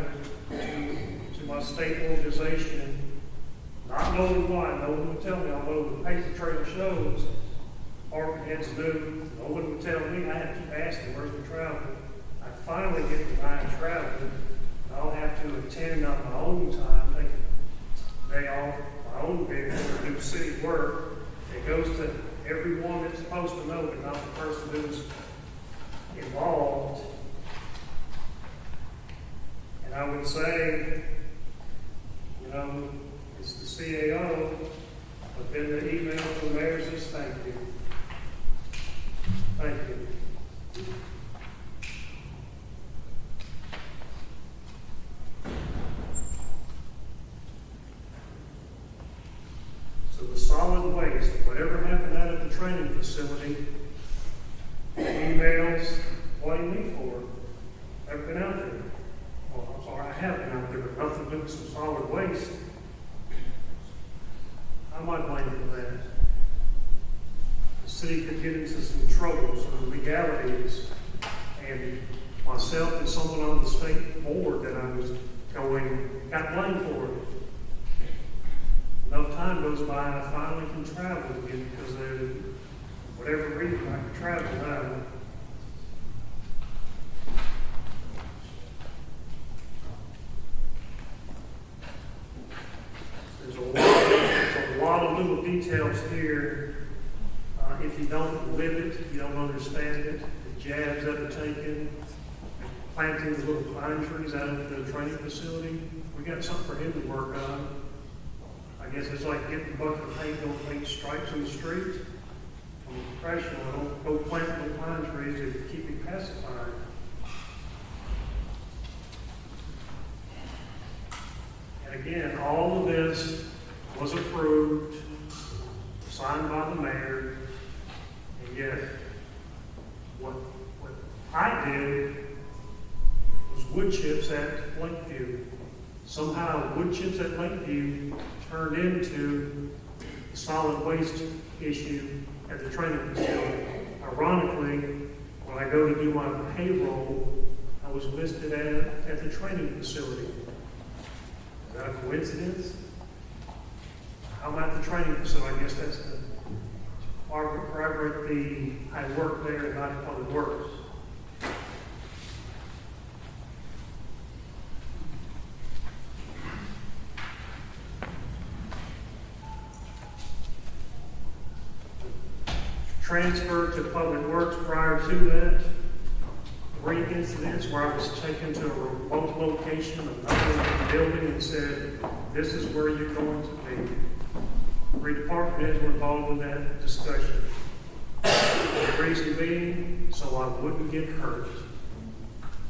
to my state organization, not knowing why. No one would tell me, although the paper trail shows department heads do. No one would tell me. I had to keep asking, where's the travel? I finally get denied travel. I'll have to attend on my own time, take a day off, my own vehicle, to do city work. It goes to everyone that's supposed to know, but not the person who's involved. And I would say, it's the CAO, but then the email from the mayor says, thank you. Thank you. So the solid waste, whatever happened out at the training facility, emails, what do you need for? I've been out there. Well, I'm sorry, I have been out there, but nothing but some solid waste. I might blame for that. The city could get into some trouble, some legalities, and myself and someone on the state board that I was got blamed for it. Enough time goes by and I finally can travel again because of whatever reason I can travel now. There's a lot of little details here. If you don't live it, you don't understand it. The jabs that are taken, planting the little pine trees out of the training facility, we got something for him to work on. I guess it's like getting a bucket of paint, don't paint stripes in the street. I'm a professional, I don't go plant little pine trees to keep it pacified. And again, all of this was approved, signed by the mayor, and yet what I did was wood chips at Lakeview. Somehow wood chips at Lakeview turned into a solid waste issue at the training facility. Ironically, when I go to do my payroll, I was listed at the training facility. Is that a coincidence? I'm at the training facility. I guess that's the corroborate I work there and not in public works. Transferred to public works prior to that. 3 incidents where I was taken to a remote location of another building and said, this is where you're going to be. 3 department heads were involved in that discussion. The reason being, so I wouldn't get hurt.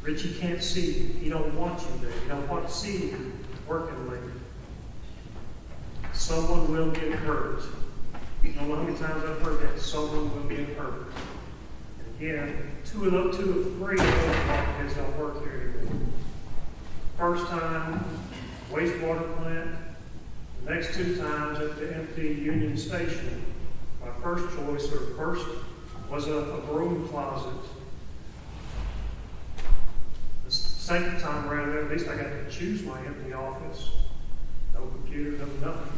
Richie can't see you. He don't want you there. He don't want to see you working late. Someone will get hurt. I don't know how many times I've heard that. Someone will get hurt. And again, 2 of 3 of those department heads don't work here anymore. First time, wastewater plant. The next 2 times at the empty Union Station. My first choice, or first, was a broom closet. The second time around there, at least I got to choose my empty office. No computer, no nothing.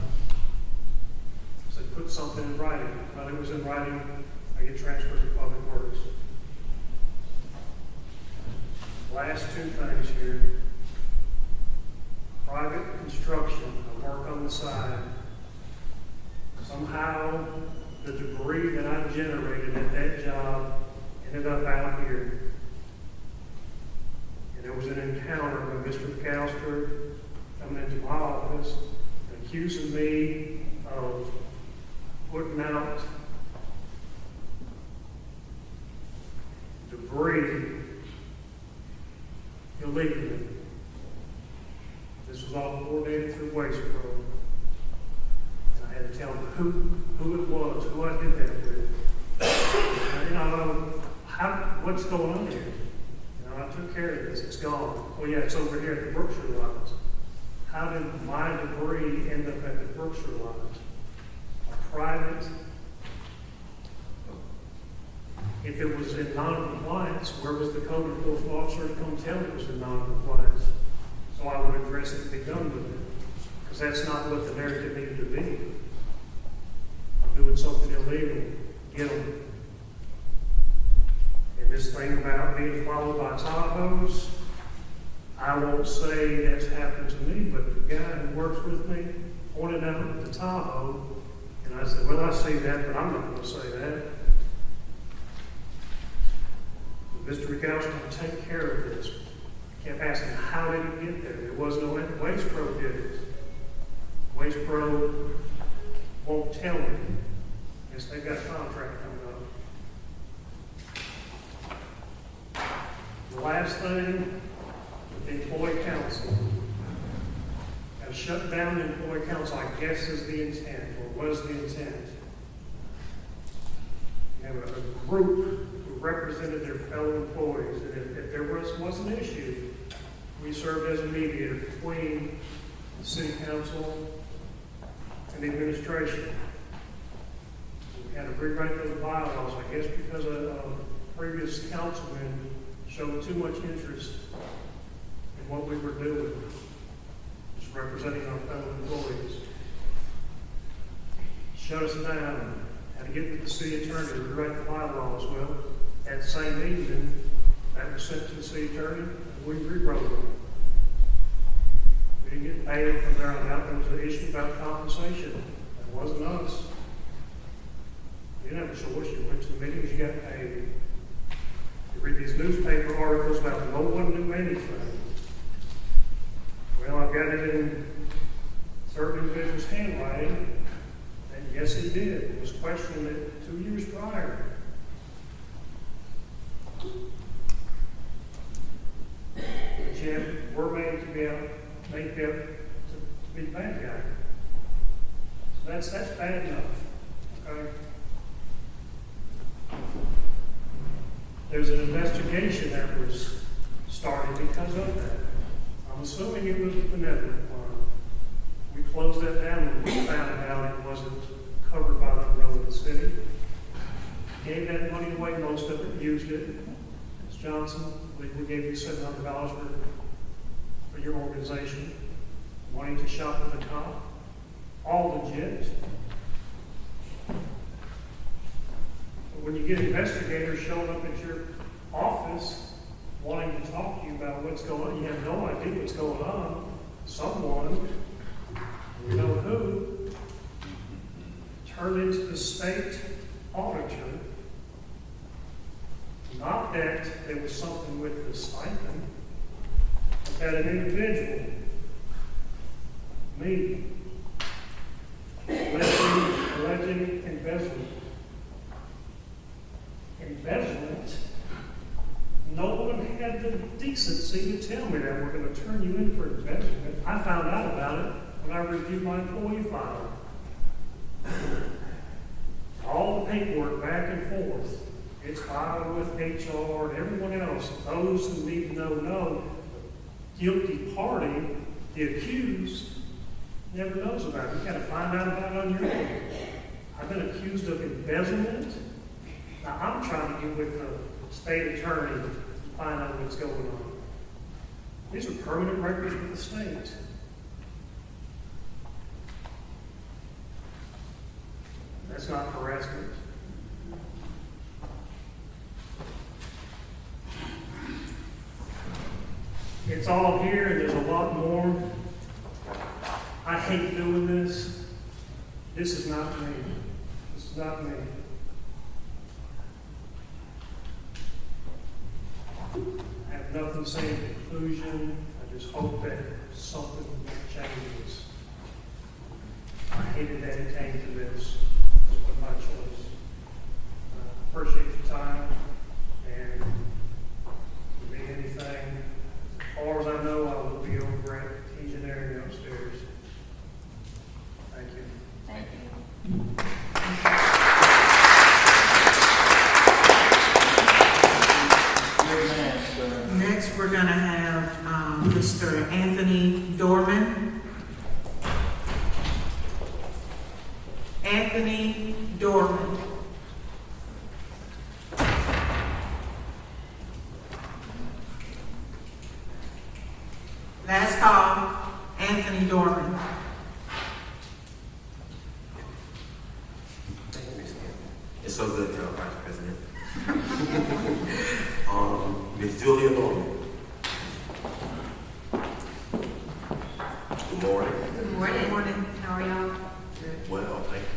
I said, put something in writing. Well, it was in writing. I get transferred to Public Works. Last 2 things here. Private construction, I work on the side. Somehow, the debris that I generated at that job ended up out here. And there was an encounter with Mr. McAllister coming into my office, accusing me of putting out debris illegally. This was all coordinated through Waste Pro. And I had to tell them who it was, who I did that with. What's going on here? I took care of this, it's gone. Oh yeah, it's over here at the Berkshire lines. How did my debris end up at the Berkshire lines? A private, if it was in non-compliance, where was the code enforcement officer to come tell me it was in non-compliance? So I would address it and be done with it. Because that's not what the narrative needed to be. I'm doing something illegal. Get them. And this thing about being followed by Tahoes, I won't say that's happened to me, but the guy who works with me pointed out the Tahoe, and I said, well, I see that, but I'm not going to say that. Mr. McAllister will take care of this. I kept asking, how did it get there? There was no Waste Pro did it. Waste Pro won't tell me. Yes, they've got a contract coming up. The last thing, the employee council. Got to shut down the employee council, I guess is the intent, or was the intent. You have a group who represented their fellow employees, and if there was an issue, we served as a mediator between the city council and the administration. We had to rewrite those bylaws, I guess, because a previous councilman showed too much interest in what we were doing, just representing our fellow employees. Shut us down. Had to get with the city attorney to rewrite the bylaws. Well, that same evening, that was sent to the city attorney, and we rewrote them. We didn't get paid from there on out. There was an issue about compensation. That wasn't us. You didn't have a choice. You went to the meetings, you got paid. You read these newspaper articles about no one knew anything. Well, I've got it in certain individuals' handwriting, and yes, he did. He was questioning it 2 years prior. But yet, we're made to be out, to be the bad guy. So that's bad enough. Okay? There's an investigation that was started because of that. I'm assuming it was a benevolent one. We closed that down when we found out it wasn't covered by the umbrella of the city. Gave that money away, most of it, used it. Ms. Johnson, we gave you $700 for your organization. Wanting to shop at the top. All legit. But when you get investigators showing up at your office wanting to talk to you about what's going on, you have no idea what's going on. Someone, we know who, turned into the state auditor. Not that there was something with the stipend, but that an individual, me, alleging embezzlement. Embezzlement? No one had the decency to tell me that we're going to turn you in for embezzlement. I found out about it when I reviewed my employee file. All the paperwork back and forth. It's filed with HR and everyone else. Those who need to know. guilty party, the accused, never knows about it. You gotta find out about it on your own. I've been accused of embezzlement. Now, I'm trying to get with the state attorney to find out what's going on. These are permanent records with the state. That's not harassment. It's all here, and there's a lot more. I hate doing this. This is not me. This is not me. I have nothing to say in conclusion. I just hope that something changes. I hated that it came to this. It was my choice. I appreciate your time, and if you need anything, as far as I know, I will be over at Tejan area upstairs. Thank you. Thank you. Next, we're going to have Mr. Anthony Dorman. Anthony Dorman. Last call, Anthony Dorman. It's so good, Vice President. Ms. Julia Norman. Good morning. Good morning. Good morning. How are y'all? Well, thank you.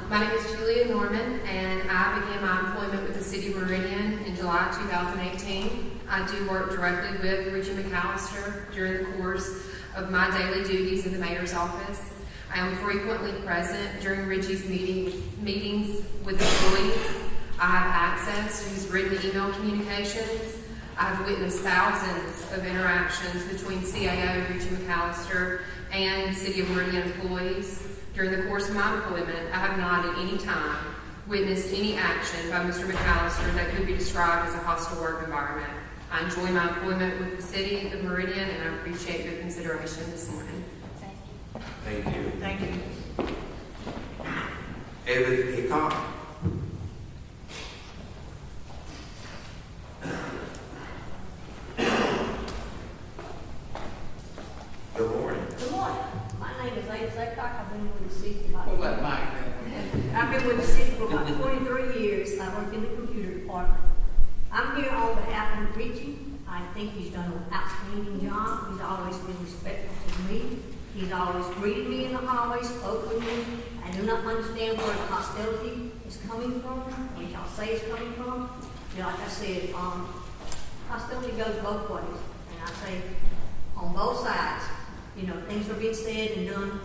My name is Julia Norman, and I began my employment with the City of Meridian in July 2018. I do work directly with Richie McAllister during the course of my daily duties in the Mayor's office. I am frequently present during Richie's meetings with employees. I have access to his written email communications. I've witnessed thousands of interactions between CAO Richie McAllister and City of Meridian employees. During the course of my employment, I have not at any time witnessed any action by Mr. McAllister that could be described as a hostile work environment. I enjoy my employment with the City of Meridian, and I appreciate your consideration this morning. Thank you. Thank you. David Hickok. Good morning. Good morning. My name is Lance Laycock. I've been with the city for Hold about, that mic down. I've been with the city for about 23 years. I work in the computer department. I'm here on behalf of Richie. I think he's done an outstanding job. He's always been respectful to me. He's always greeted me in the hallway, spoke with me. I do not understand where the hostility is coming from, where y'all say it's coming from. You know, like I said, hostility goes both ways. And I say, on both sides, you know, things are being said and done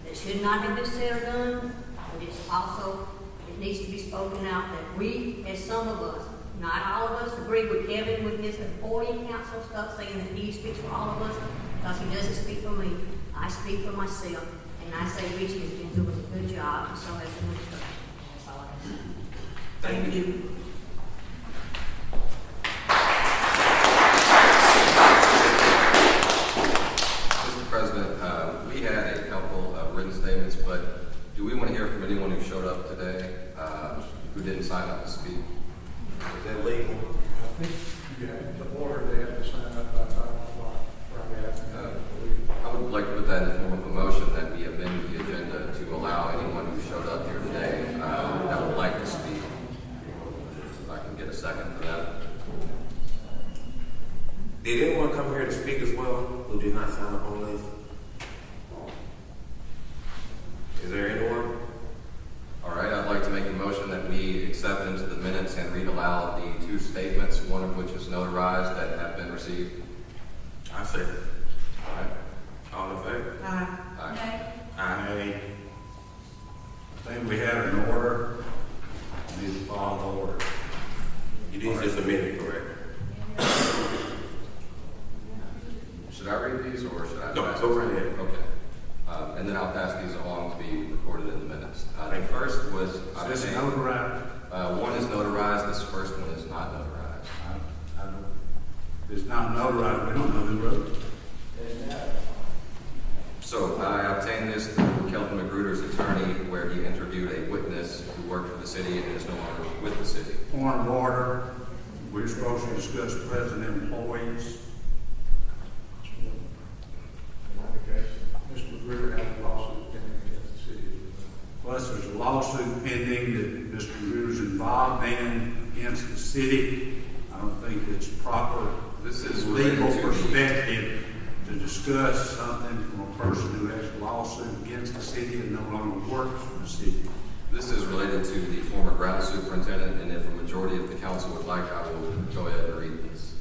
that should not have been said or done, but it's also, it needs to be spoken out that we, as some of us, not all of us, agree with Kevin with his employee council stuff, saying that he speaks for all of us, because he doesn't speak for me. I speak for myself, and I say Richie has been doing a good job, and so has the administration. That's all I have. Thank you. Mr. President, we had a couple of written statements, but do we want to hear from anyone who showed up today who didn't sign up to speak? Is that legal? I think you have the order, they have to sign up by 5 o'clock Friday afternoon. I would like to put that in the form of a motion that we amend the agenda to allow anyone who showed up here today that would like to speak. If I can get a second for that. Did anyone come here to speak as well who did not sign up on the list? Is there anyone? All right, I'd like to make a motion that we accept into the minutes and read aloud the two statements, one of which is notarized, that have been received. I said. All right. All in favor? Aye. Aye. Aye. I think we have an order. We need to follow the order. You did just amend it, correct? Should I read these or should I? No, pass go these? right ahead. Okay. And then I'll pass these along to be recorded in the minutes. The first was This is notarized. one is notarized. This first one is not notarized. I don't. It's not notarized, we don't know who wrote it. So I obtained this through Kelvin Magruder's attorney, where he interviewed a witness who worked for the city and is no longer with the city. Point of order, we're supposed to discuss present employees. Mr. Magruder has a lawsuit pending against the city. Plus, there's a lawsuit pending that Mr. Magruder's involved in against the city. I don't think it's proper. This is Legal related to perspective to discuss something from a person who has a lawsuit against the city and no longer works for the city. This is related to the former ground superintendent, and if a majority of the council would like, I will go ahead and read this.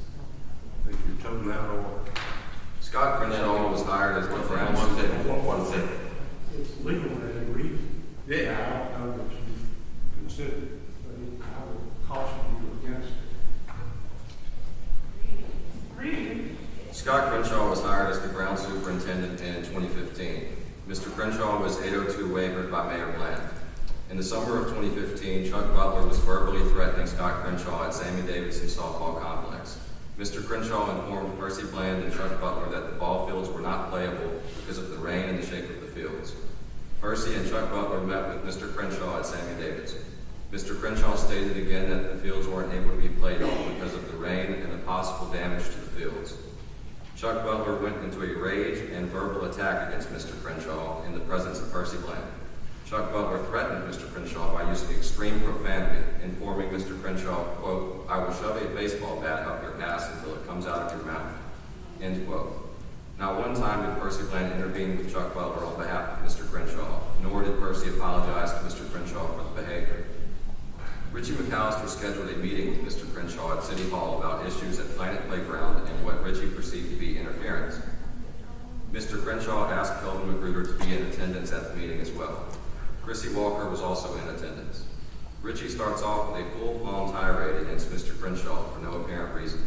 I think you're totally out of order. Scott Crenshaw was hired as the ground One superintendent. second, one second. It's legal that they read. Yeah. I don't know that you consider it, but I would caution you against it. Scott Crenshaw was hired as the ground superintendent in 2015. Mr. Crenshaw was 802 waived by Mayor Bland. In the summer of 2015, Chuck Butler was verbally threatening Scott Crenshaw at Sammy Davidson softball complex. Mr. Crenshaw informed Percy Bland and Chuck Butler that the ball fields were not playable because of the rain and the shape of the fields. Percy and Chuck Butler met with Mr. Crenshaw at Sammy Davidson. Mr. Crenshaw stated again that the fields weren't able to be played on because of the rain and the possible damage to the fields. Chuck Butler went into a rage and verbal attack against Mr. Crenshaw in the presence of Percy Bland. Chuck Butler threatened Mr. Crenshaw by using extreme profanity, informing Mr. Crenshaw, quote, "I will shove a baseball bat up your ass until it comes out of your mouth," end quote. Not one time did Percy Bland intervene with Chuck Butler on behalf of Mr. Crenshaw, nor did Percy apologize to Mr. Crenshaw for the behavior. Richie McAllister scheduled a meeting with Mr. Crenshaw at City Hall about issues at Planet Playground and what Richie perceived to be interference. Mr. Crenshaw asked Kelvin Magruder to be in attendance at the meeting as well. Chrissy Walker was also in attendance. Richie starts off with a full-blown tirade against Mr. Crenshaw for no apparent reason.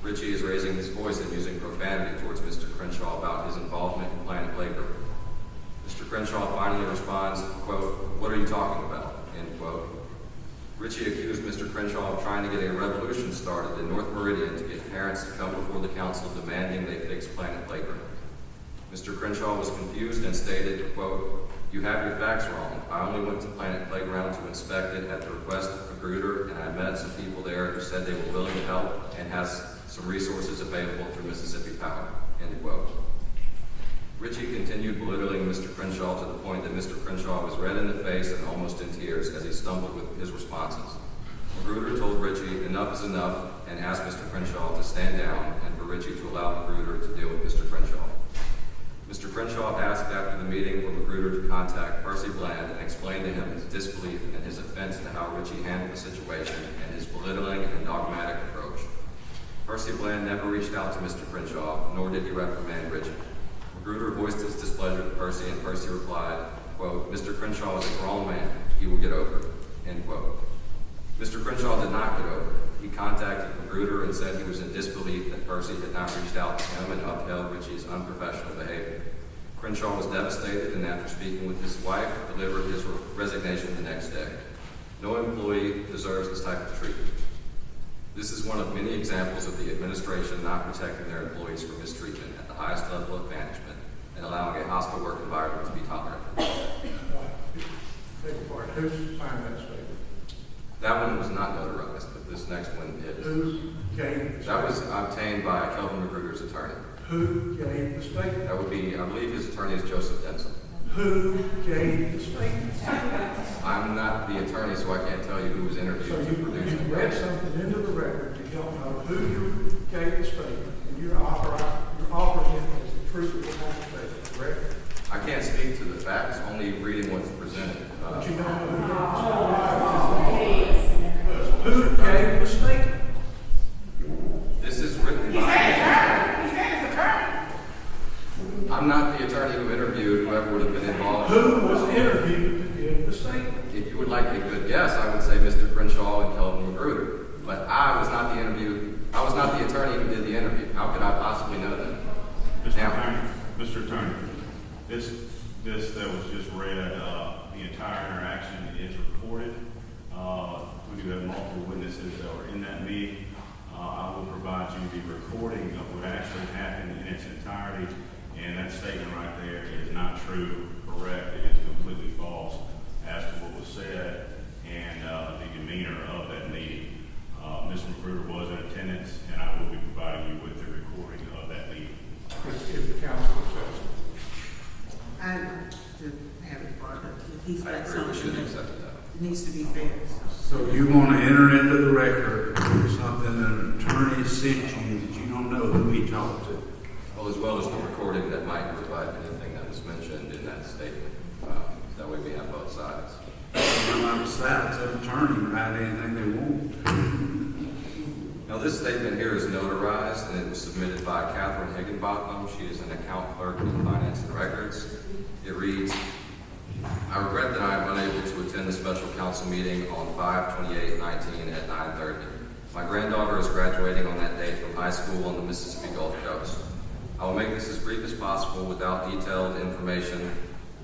Richie is raising his voice and using profanity towards Mr. Crenshaw about his involvement in Planet Playground. Mr. Crenshaw finally responds, quote, "What are you talking about?" end quote. Richie accused Mr. Crenshaw of trying to get a revolution started in North Meridian to get parents to come before the council demanding they fix Planet Playground. Mr. Crenshaw was confused and stated, quote, "You have your facts wrong. I only went to Planet Playground to inspect it at the request of Magruder, and I met some people there who said they were willing to help and has some resources available through Mississippi Power," end quote. Richie continued belittling Mr. Crenshaw to the point that Mr. Crenshaw was red in the face and almost in tears as he stumbled with his responses. Magruder told Richie enough is enough and asked Mr. Crenshaw to stand down and for Richie to allow Magruder to deal with Mr. Crenshaw. Mr. Crenshaw asked after the meeting for Magruder to contact Percy Bland and explain to him his disbelief and his offense to how Richie handled the situation and his belittling and dogmatic approach. Percy Bland never reached out to Mr. Crenshaw, nor did he reprimand Richie. Magruder voiced his displeasure to Percy, and Percy replied, quote, "Mr. Crenshaw is a grown man. He will get over it," end quote. Mr. Crenshaw did not get over it. He contacted Magruder and said he was in disbelief that Percy had not reached out to him and upheld Richie's unprofessional behavior. Crenshaw was devastated and after speaking with his wife, delivered his resignation the next day. No employee deserves this type of treatment. This is one of many examples of the administration not protecting their employees from mistreatment at the highest level of management and allowing a hostile work environment to be tolerated. Beg your pardon, who signed that statement? That one was not notarized, but this next one is. Who gave the That was statement? obtained by Kelvin Magruder's attorney. Who gave the statement? That would be, I believe his attorney is Joseph Denson. Who gave the statement? I'm not the attorney, so I can't tell you who was interviewed So to produce you it. read something into the record, you don't know who you gave the statement, and you're offering it as the truth of the conversation, correct? I can't speak to the facts, only reading what's presented. But you don't know who gave the statement. Who gave the statement? This is written by... I'm not the attorney who interviewed whoever would have been involved. Who was interviewed to give the statement? If you would like a good guess, I would say Mr. Crenshaw and Kelvin Magruder. But I was not the attorney who did the interview. How could I possibly know that? Mr. Attorney, this that was just read, the entire interaction is recorded. We do have multiple witnesses that were in that meeting. I will provide you the recording of what actually happened in its entirety, and that statement right there is not true, correct, it is completely false as to what was said and the demeanor of that meeting. Ms. Magruder was in attendance, and I will be providing you with the recording of that meeting. If the council accepts it. I'd like to have it brought up. If he's I got agree, we something should that accept that. needs to be fair. So you want to enter into the record something an attorney sent you that you don't know who he talked to? Well, as well as the recording that might provide anything that was mentioned in that statement. That way we have both sides. Besides, an attorney can write anything they want. Now, this statement here is notarized, and it was submitted by Catherine Higginbotham. She is an account clerk in Finance and Records. It reads, I regret that I am unable to attend the special council meeting on 5/28/19 at 9:30. My granddaughter is graduating on that date from high school on the Mississippi Gulf Coast. I will make this as brief as possible without detailed information.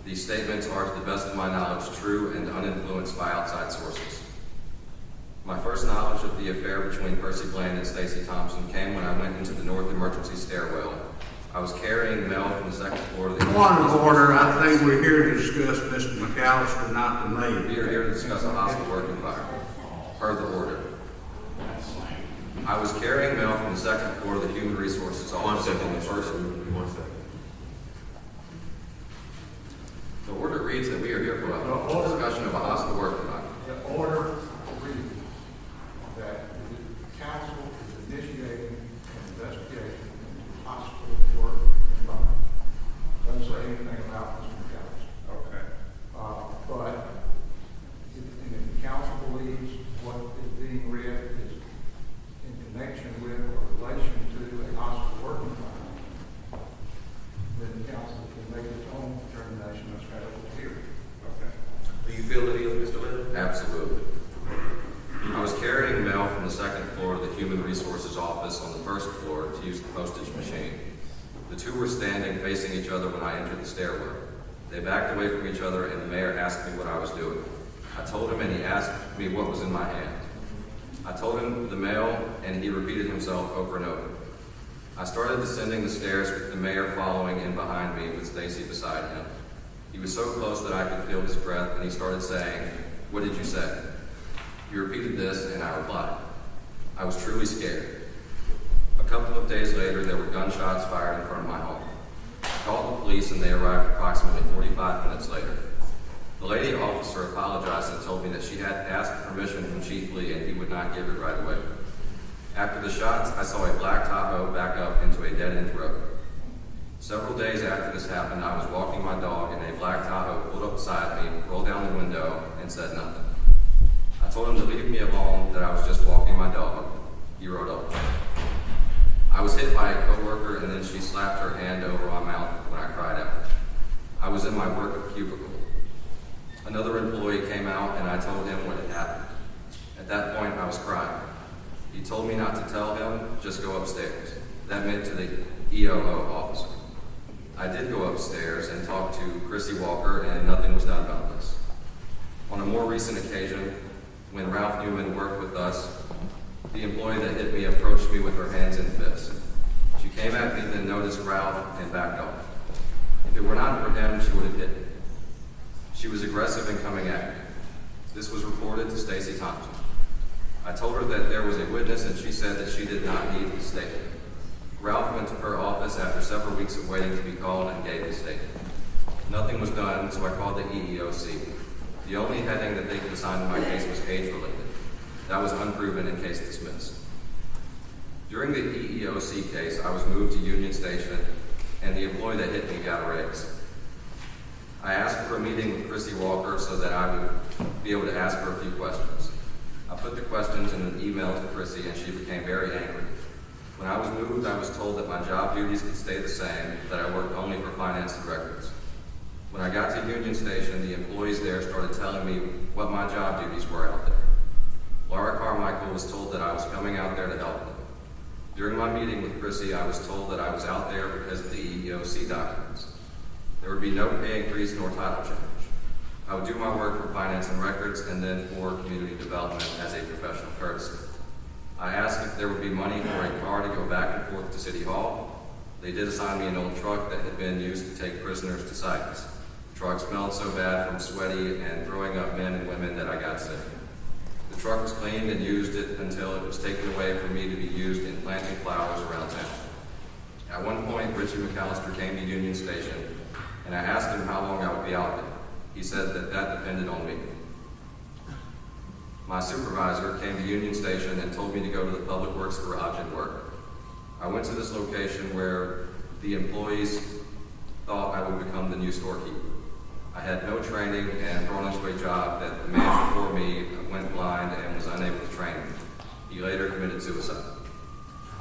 These statements are, to the best of my knowledge, true and uninfluenced by outside sources. My first knowledge of the affair between Percy Bland and Stacy Thompson came when I went into the north emergency stairwell. I was carrying mail from the second floor to the... Point of order, I think we're here to discuss Mr. McAllister, not the mayor. We are here to discuss a hostile work environment, per the order. I was carrying mail from the second floor to the Human Resources Office. 1 second, on the first. 1 second. The order reads that we are here for a discussion of a hostile work environment. The order reads that the council is initiating an investigation into hostile work environment. Doesn't say anything about Mr. McAllister. Okay. But if the council believes what is being read is in connection with or relation to a hostile work environment, then the council can make its own determination as federal hearing. Okay. Do you feel it is, Mr. Leonard? Absolutely. I was carrying mail from the second floor to the Human Resources Office on the first floor to use the postage machine. The two were standing facing each other when I entered the stairwell. They backed away from each other, and the mayor asked me what I was doing. I told him, and he asked me what was in my hand. I told him the mail, and he repeated himself over and over. I started descending the stairs with the mayor following in behind me with Stacy beside him. He was so close that I could feel his breath, and he started saying, "What did you say?" He repeated this, and I replied. I was truly scared. A couple of days later, there were gunshots fired in front of my home. I called the police, and they arrived approximately 45 minutes later. The lady officer apologized and told me that she had asked permission from Chief Lee, and he would not give it right away. After the shots, I saw a black Tahoe back up into a dead-end road. Several days after this happened, I was walking my dog, and a black Tahoe pulled up beside me, rolled down the window, and said nothing. I told him to leave me alone, that I was just walking my dog. He rode up. I was hit by a coworker, and then she slapped her hand over my mouth when I cried out. I was in my work cubicle. Another employee came out, and I told him what had happened. At that point, I was crying. He told me not to tell him, just go upstairs. That meant to the EOO officer. I did go upstairs and talk to Chrissy Walker, and nothing was done about this. On a more recent occasion, when Ralph Newman worked with us, the employee that hit me approached me with her hands in fists. She came at me, then noticed Ralph and backed off. If it were not for him, she would have hit me. She was aggressive in coming at me. This was reported to Stacy Thompson. I told her that there was a witness, and she said that she did not need his statement. Ralph went to her office after several weeks of waiting to be called and gave his statement. Nothing was done, so I called the EEOC. The only heading that they could assign to my case was age-related. That was unproven and case dismissed. During the EEOC case, I was moved to Union Station, and the employee that hit me got a raise. I asked for a meeting with Chrissy Walker so that I would be able to ask her a few questions. I put the questions in an email to Chrissy, and she became very angry. When I was moved, I was told that my job duties could stay the same, that I worked only for Finance and Records. When I got to Union Station, the employees there started telling me what my job duties were out there. Laura Carmichael was told that I was coming out there to help them. During my meeting with Chrissy, I was told that I was out there because of the EEOC documents. There would be no pay increase nor title change. I would do my work for Finance and Records and then for community development as a professional courtesy. I asked if there would be money for a car to go back and forth to City Hall. They did assign me an old truck that had been used to take prisoners to sites. The truck smelled so bad from sweaty and throwing up men and women that I got sick. The truck was cleaned and used it until it was taken away for me to be used in planting flowers around town. At one point, Richie McAllister came to Union Station, and I asked him how long I would be out there. He said that depended on me. My supervisor came to Union Station and told me to go to the Public Works garage and work. I went to this location where the employees thought I would become the new storekeeper. I had no training and thrown into a job that the man before me went blind and was unable to train me. He later committed suicide.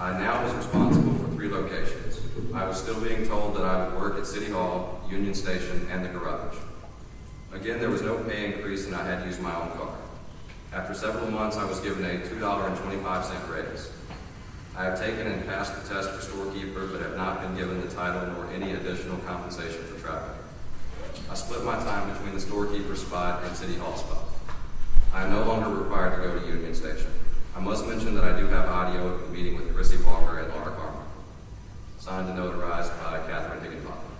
I now was responsible for 3 locations. I was still being told that I would work at City Hall, Union Station, and the garage. Again, there was no pay increase and I had to use my own car. After several months, I was given a $2.25 raise. I have taken and passed the test for storekeeper, but have not been given the title nor any additional compensation for traveling. I split my time between the storekeeper spot and City Hall spot. I am no longer required to go to Union Station. I must mention that I do have audio of the meeting with Chrissy Walker and Laura Carmen. Signed and notarized by Catherine Higginbotham.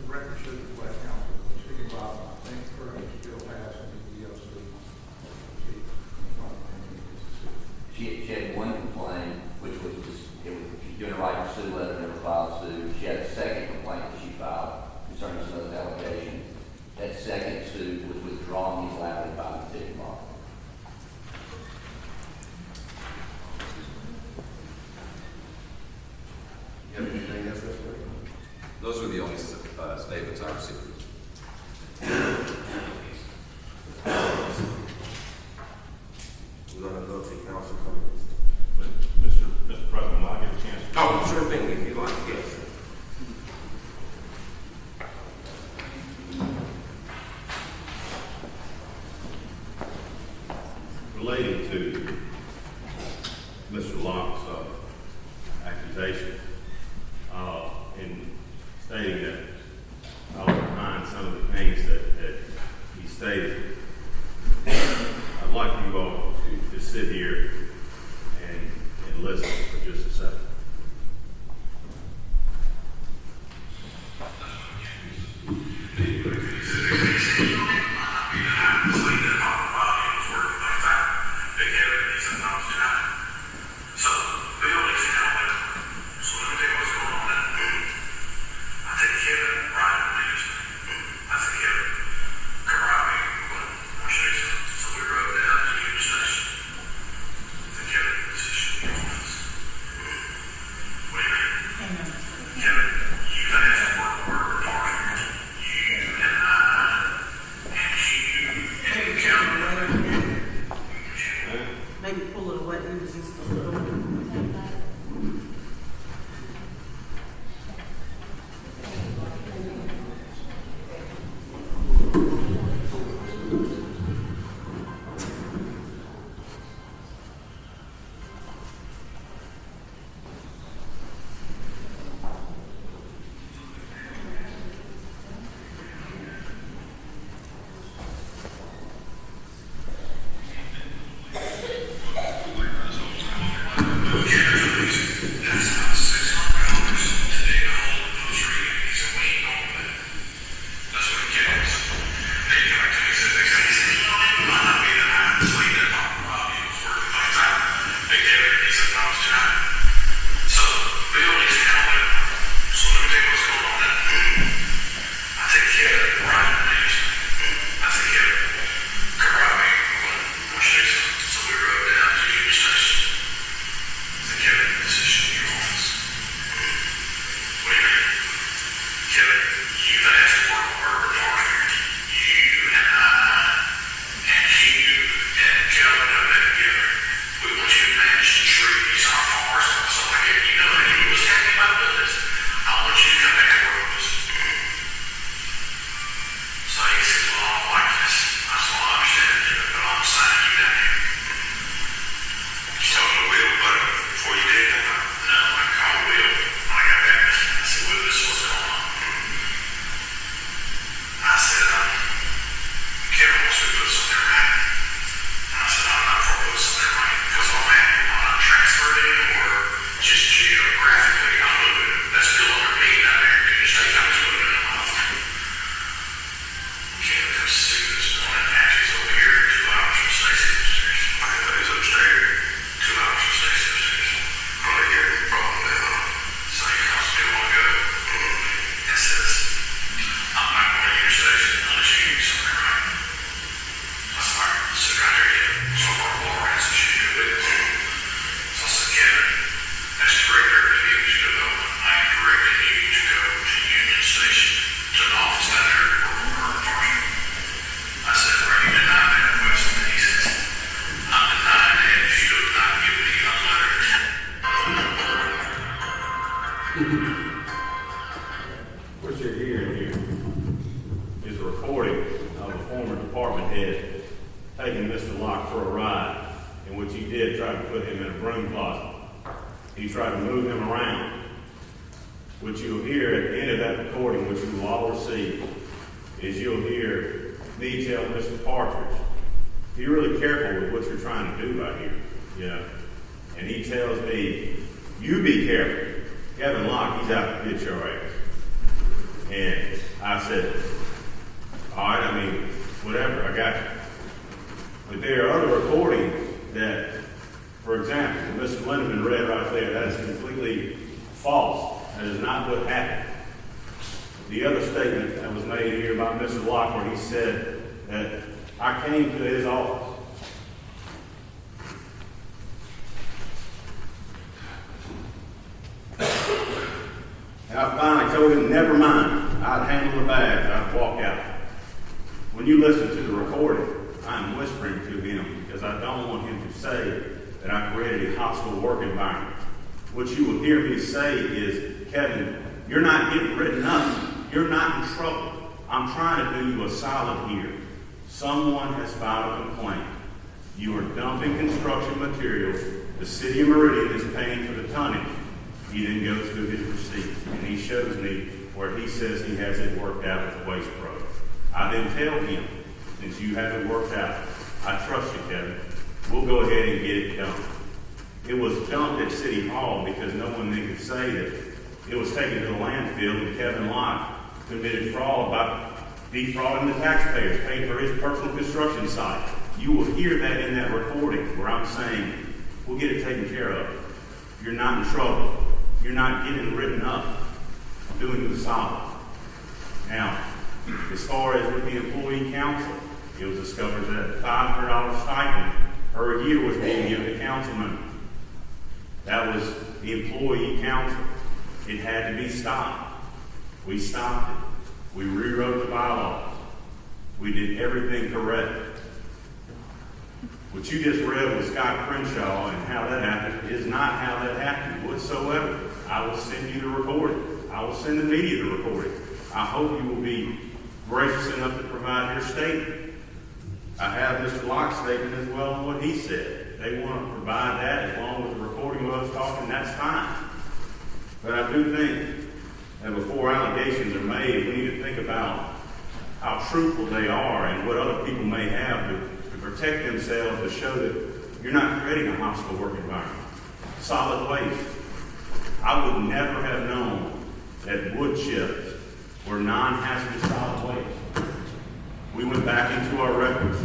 The record shows the West Council, Higginbotham, I think, currently still has an EEOC. She had one complaint, which was she's doing a right to sue letter, never filed suit. She had a second complaint that she filed concerning some of those allegations. That second suit was withdrawn unilaterally by the city law. You have anything else, Mr. Lee? Those were the only statements I received. We're gonna go to council comments. Mr. President, will I get a chance? Oh, sure thing, if you'd like, yes. Relating to Mr. Locke's accusation, in stating that I was behind some of the things that he stated, I'd like for you all to just sit here and listen for just a second. Maybe pull it away, it was just a little. Kevin wants me to put something right. And I said, I'm not for putting something right because I'm mad. hearing here is a recording of a former department head taking Mr. Locke for a ride, in which he did try to put him in a broom closet. He tried to move him around. What you'll hear at the end of that recording, which you will all receive, is you'll hear me tell Mr. Partridge, be really careful with what you're trying to do right here. Yeah. And he tells me, you be careful. Kevin Locke, he's out to get your ass. And I said, all right, I mean, whatever, I got you. But there are other recordings that, for example, Mr. Lindeman read right there, that is completely false. That is not what happened. The other statement that was made here by Mr. Locke, where he said that I came to his office. And I finally told him, never mind, I'd handle the bags, I'd walk out. When you listen to the recording, I'm whispering to him because I don't want him to say that I created a hostile work environment. What you will hear me say is, Kevin, you're not getting written up. You're not in trouble. I'm trying to do you a solid here. Someone has filed a complaint. You are dumping construction materials. The city of Meridian is paying for the tonnage. He then goes through his receipts, and he shows me where he says he has it worked out with Waste Pro. I then tell him, since you have it worked out, I trust you, Kevin. We'll go ahead and get it done. It was dumped at City Hall because no one then could say that it was taken to the landfill and Kevin Locke committed fraud by defrauding the taxpayers, paying for his personal construction site. You will hear that in that recording where I'm saying, we'll get it taken care of. You're not in trouble. You're not getting written up. I'm doing you solid. Now, as far as with the employee council, it was discovered that $500 stipend per year was being given to council members. That was the employee council. It had to be stopped. We stopped it. We rewrote the bylaws. We did everything correct. What you just read with Scott Crenshaw and how that happened is not how that happened whatsoever. I will send you the recording. I will send the media the recording. I hope you will be gracious enough to provide your statement. I have Mr. Locke's statement as well on what he said. They want to provide that along with the recording of us talking, that's fine. But I do think that before allegations are made, we need to think about how truthful they are and what other people may have to protect themselves, to show that you're not creating a hostile work environment. Solid waste. I would never have known that wood chips were non-hazardous solid waste. We went back into our records.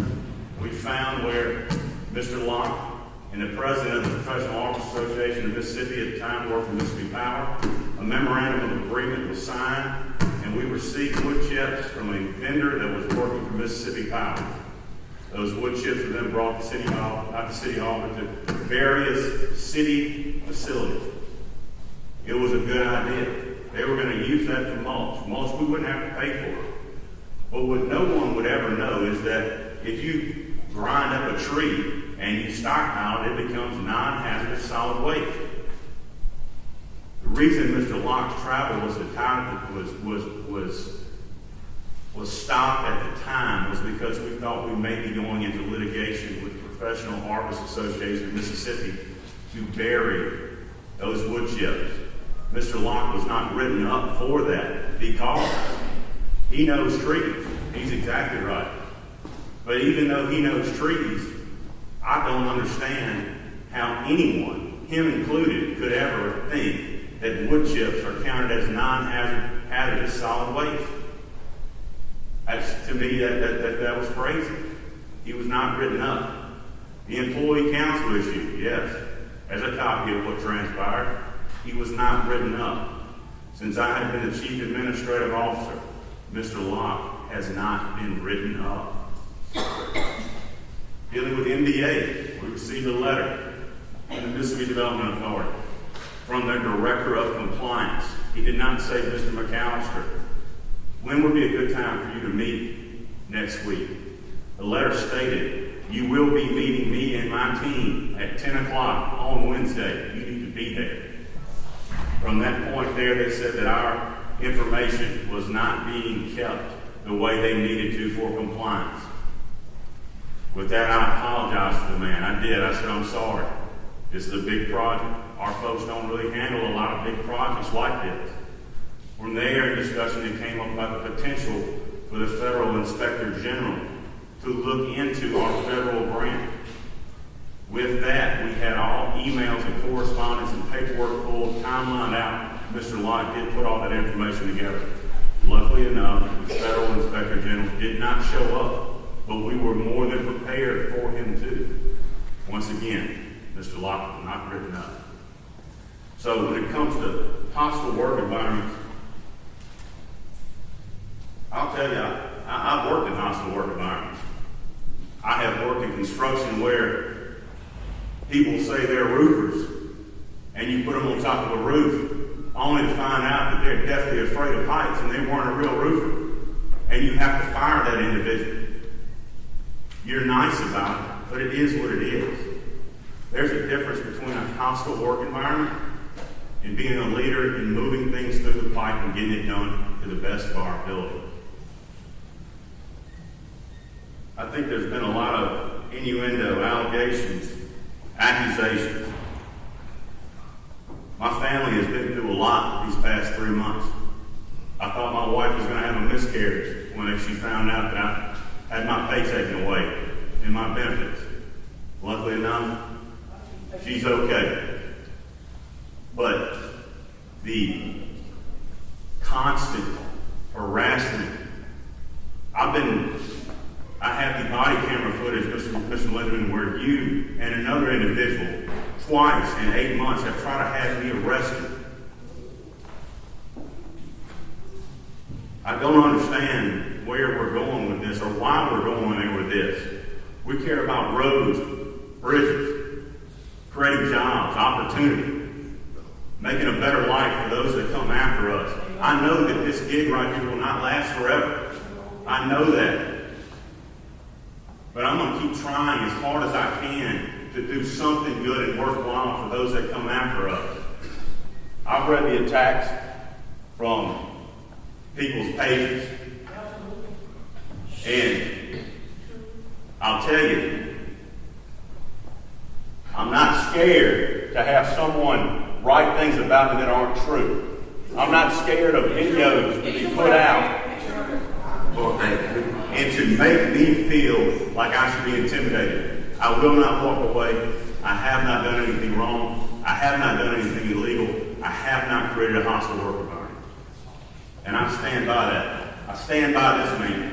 We found where Mr. Locke and the president of the Professional Artists Association of Mississippi at the time worked for Mississippi Power. A memorandum of agreement was signed, and we received wood chips from a vendor that was working for Mississippi Power. Those wood chips were then brought to City Hall, not to City Hall, but to various city facilities. It was a good idea. They were going to use that for mulch. Mulch we wouldn't have to pay for it. But what no one would ever know is that if you grind up a tree and you stockpile it, it becomes non-hazardous solid waste. The reason Mr. Locke's travel was stopped at the time was because we thought we may be going into litigation with the Professional Artists Association of Mississippi to bury those wood chips. Mr. Locke was not written up for that because he knows trees. He's exactly right. But even though he knows trees, I don't understand how anyone, him included, could ever think that wood chips are counted as non-hazardous solid waste. To me, that was crazy. He was not written up. The employee council issue, yes, as a copy of what transpired, he was not written up. Since I have been the chief administrative officer, Mr. Locke has not been written up. Dealing with MDA, we received a letter from the Mississippi Development Authority from their director of compliance. He did not say, Mr. McAllister, when would be a good time for you to meet next week? The letter stated, you will be meeting me and my team at 10 o'clock on Wednesday. You need to be there. From that point there, they said that our information was not being kept the way they needed to for compliance. With that, I apologized to the man. I did. I said, I'm sorry. This is a big project. Our folks don't really handle a lot of big projects like this. From there, in discussion, it came up about the potential for the federal inspector general to look into our federal grant. With that, we had all emails and correspondence and paperwork pulled, timelined out. Mr. Lott did put all that information together. Luckily enough, the federal inspector general did not show up, but we were more than prepared for him to. Once again, Mr. Lott was not written up. So when it comes to hostile work environments, I'll tell you, I've worked in hostile work environments. I have worked in construction where people say they're roofers, and you put them on top of a roof, only to find out that they're deathly afraid of heights and they weren't a real roofer. And you have to fire that individual. You're nice about it, but it is what it is. There's a difference between a hostile work environment and being a leader and moving things through the pipe and getting it done to the best of our ability. I think there's been a lot of innuendo, allegations, accusations. My family has been through a lot these past 3 months. I thought my wife was going to have a miscarriage when she found out that I had my pay taken away and my benefits. Luckily enough, she's okay. But the constant harassment, I have the body camera footage, Mr. Lindeman, where you and another individual twice in 8 months have tried to have me arrested. I don't understand where we're going with this or why we're going there with this. We care about roads, bridges, creating jobs, opportunity, making a better life for those that come after us. I know that this gig right here will not last forever. I know that. But I'm going to keep trying as hard as I can to do something good and worthwhile for those that come after us. I've read the attacks from people's pages. And I'll tell you, I'm not scared to have someone write things about me that aren't true. I'm not scared of videos to be put out and to make me feel like I should be intimidated. I will not walk away. I have not done anything wrong. I have not done anything illegal. I have not created a hostile work environment. And I stand by that. I stand by this man.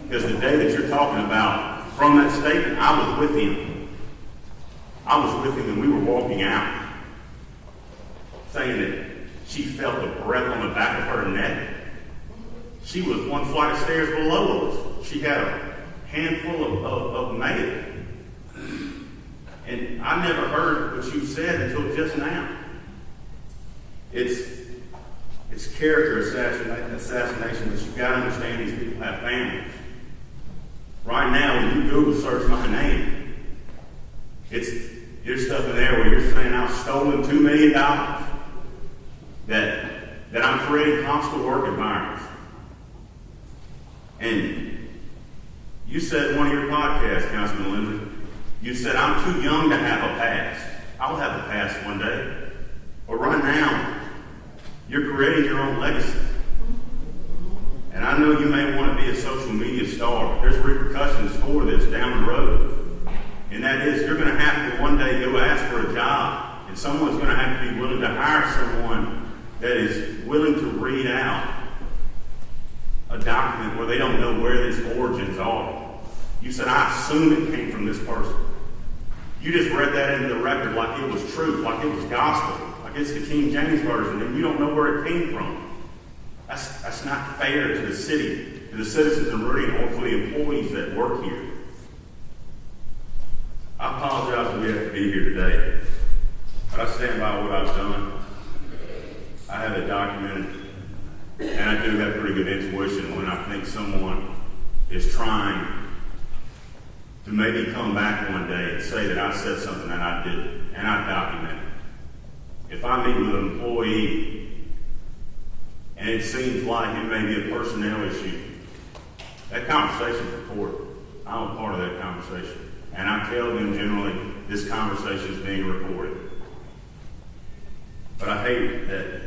Because the day that you're talking about, from that statement, I was with him. I was with him and we were walking out, saying that she felt the breath on the back of her neck. She was one flight of stairs below us. She had a handful of mail. And I never heard what you said until just now. It's character assassination, but you've got to understand these people have families. Right now, when you Google search my name, there's stuff in there where you're saying I've stolen $2 million, that I'm creating hostile work environments. And you said in one of your podcasts, Councilman Lindsey, you said I'm too young to have a past. I'll have a past one day. But right now, you're creating your own legacy. And I know you may want to be a social media star. There's repercussions for this down the road. And that is, you're going to have to one day go ask for a job. And someone's going to have to be willing to hire someone that is willing to read out a document where they don't know where its origins are. You said, I assume it came from this person. You just read that into the record like it was truth, like it was gospel, like it's the King James Version, and you don't know where it came from. That's not fair to the city, to the citizens of Meridian, or for the employees that work here. I apologize that we have to be here today, but I stand by what I've done. I have it documented, and I do have pretty good intuition when I think someone is trying to maybe come back one day and say that I said something that I didn't, and I document it. If I meet with an employee and it seems like it may be a personnel issue. That conversation's recorded. I'm a part of that conversation. And I tell them generally, this conversation is being recorded. But I hate that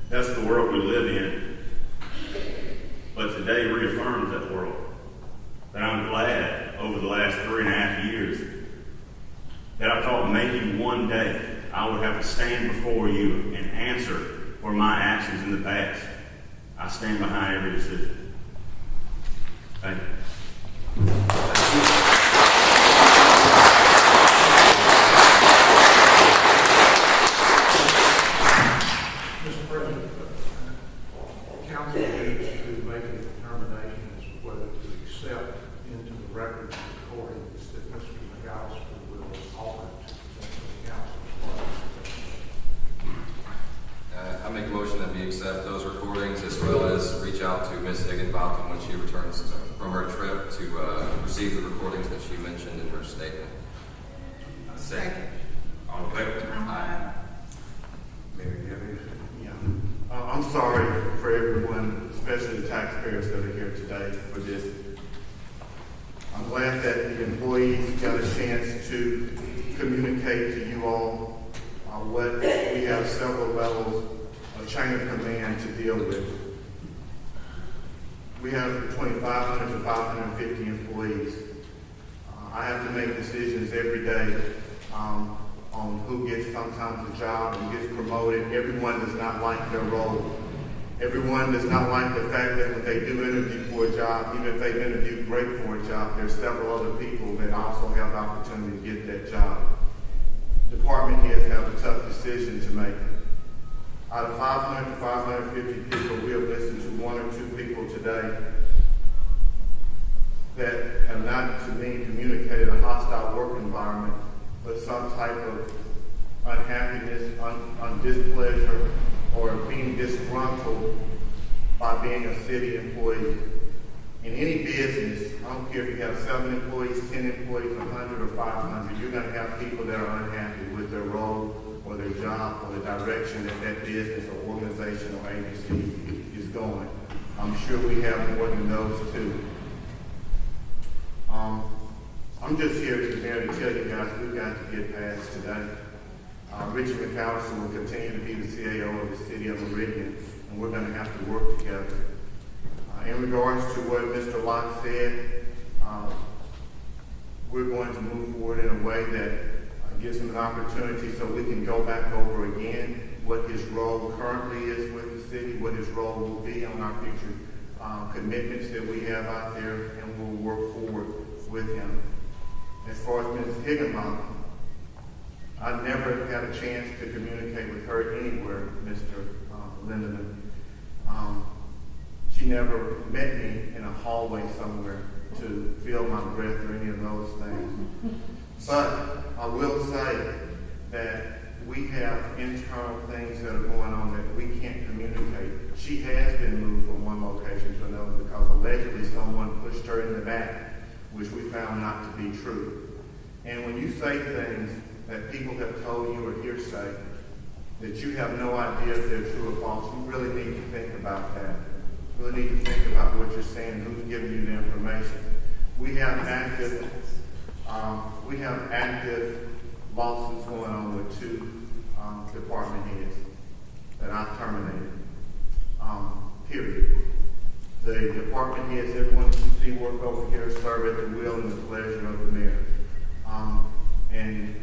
that's the world we live in. But today reaffirms that world. But I'm glad over the last 3.5 years that I thought maybe one day I would have to stand before you and answer for my actions in the past. I stand behind every decision. Thank you. Mr. President, council needs to make a determination as to whether to accept into the record the recordings that Mr. McAllister will offer to present to the council. I make a motion that we accept those recordings as well as reach out to Ms. Higginbotham when she returns from her trip to receive the recordings that she mentioned in her statement. Second. All in favor? Aye. Mayor, do you have anything? Yeah. I'm sorry for everyone, especially the taxpayers that are here today for this. I'm glad that the employees got a chance to communicate to you all what we have several levels of chain of command to deal with. We have between 500 to 550 employees. I have to make decisions every day on who gets sometimes a job and gets promoted. Everyone does not like their role. Everyone does not like the fact that when they do interview for a job, even if they've interviewed great for a job, there's several other people that also have the opportunity to get that job. Department heads have a tough decision to make. Out of 500 to 550 people, we have listened to 1 or 2 people today that have not, to me, communicated a hostile work environment, but some type of unhappiness, displeasure, or being disgruntled by being a city employee. In any business, I don't care if you have 7 employees, 10 employees, 100 or 500, you're going to have people that are unhappy with their role or their job or the direction that that business or organization or agency is going. I'm sure we have more than those too. I'm just here to tell you guys we've got to get past today. Richard McAllister will continue to be the CAO of the city of Meridian, and we're going to have to work together. In regards to what Mr. Locke said, we're going to move forward in a way that gives him an opportunity so we can go back over again what his role currently is with the city, what his role will be on our future commitments that we have out there, and we'll work forward with him. As far as Ms. Higginbotham, I never had a chance to communicate with her anywhere, Mr. Lindeman. She never met me in a hallway somewhere to feel my breath or any of those things. But I will say that we have internal things that are going on that we can't communicate. She has been moved from one location to another because allegedly someone pushed her in the back, which we found not to be true. And when you say things that people have told you or hearsay, that you have no idea if they're true or false, you really need to think about that. You really need to think about what you're saying, who's giving you the information. We have active lawsuits going on with 2 department heads that I've terminated. Period. The department heads, everyone that you see work over here, serve at the will and the pleasure of the mayor. And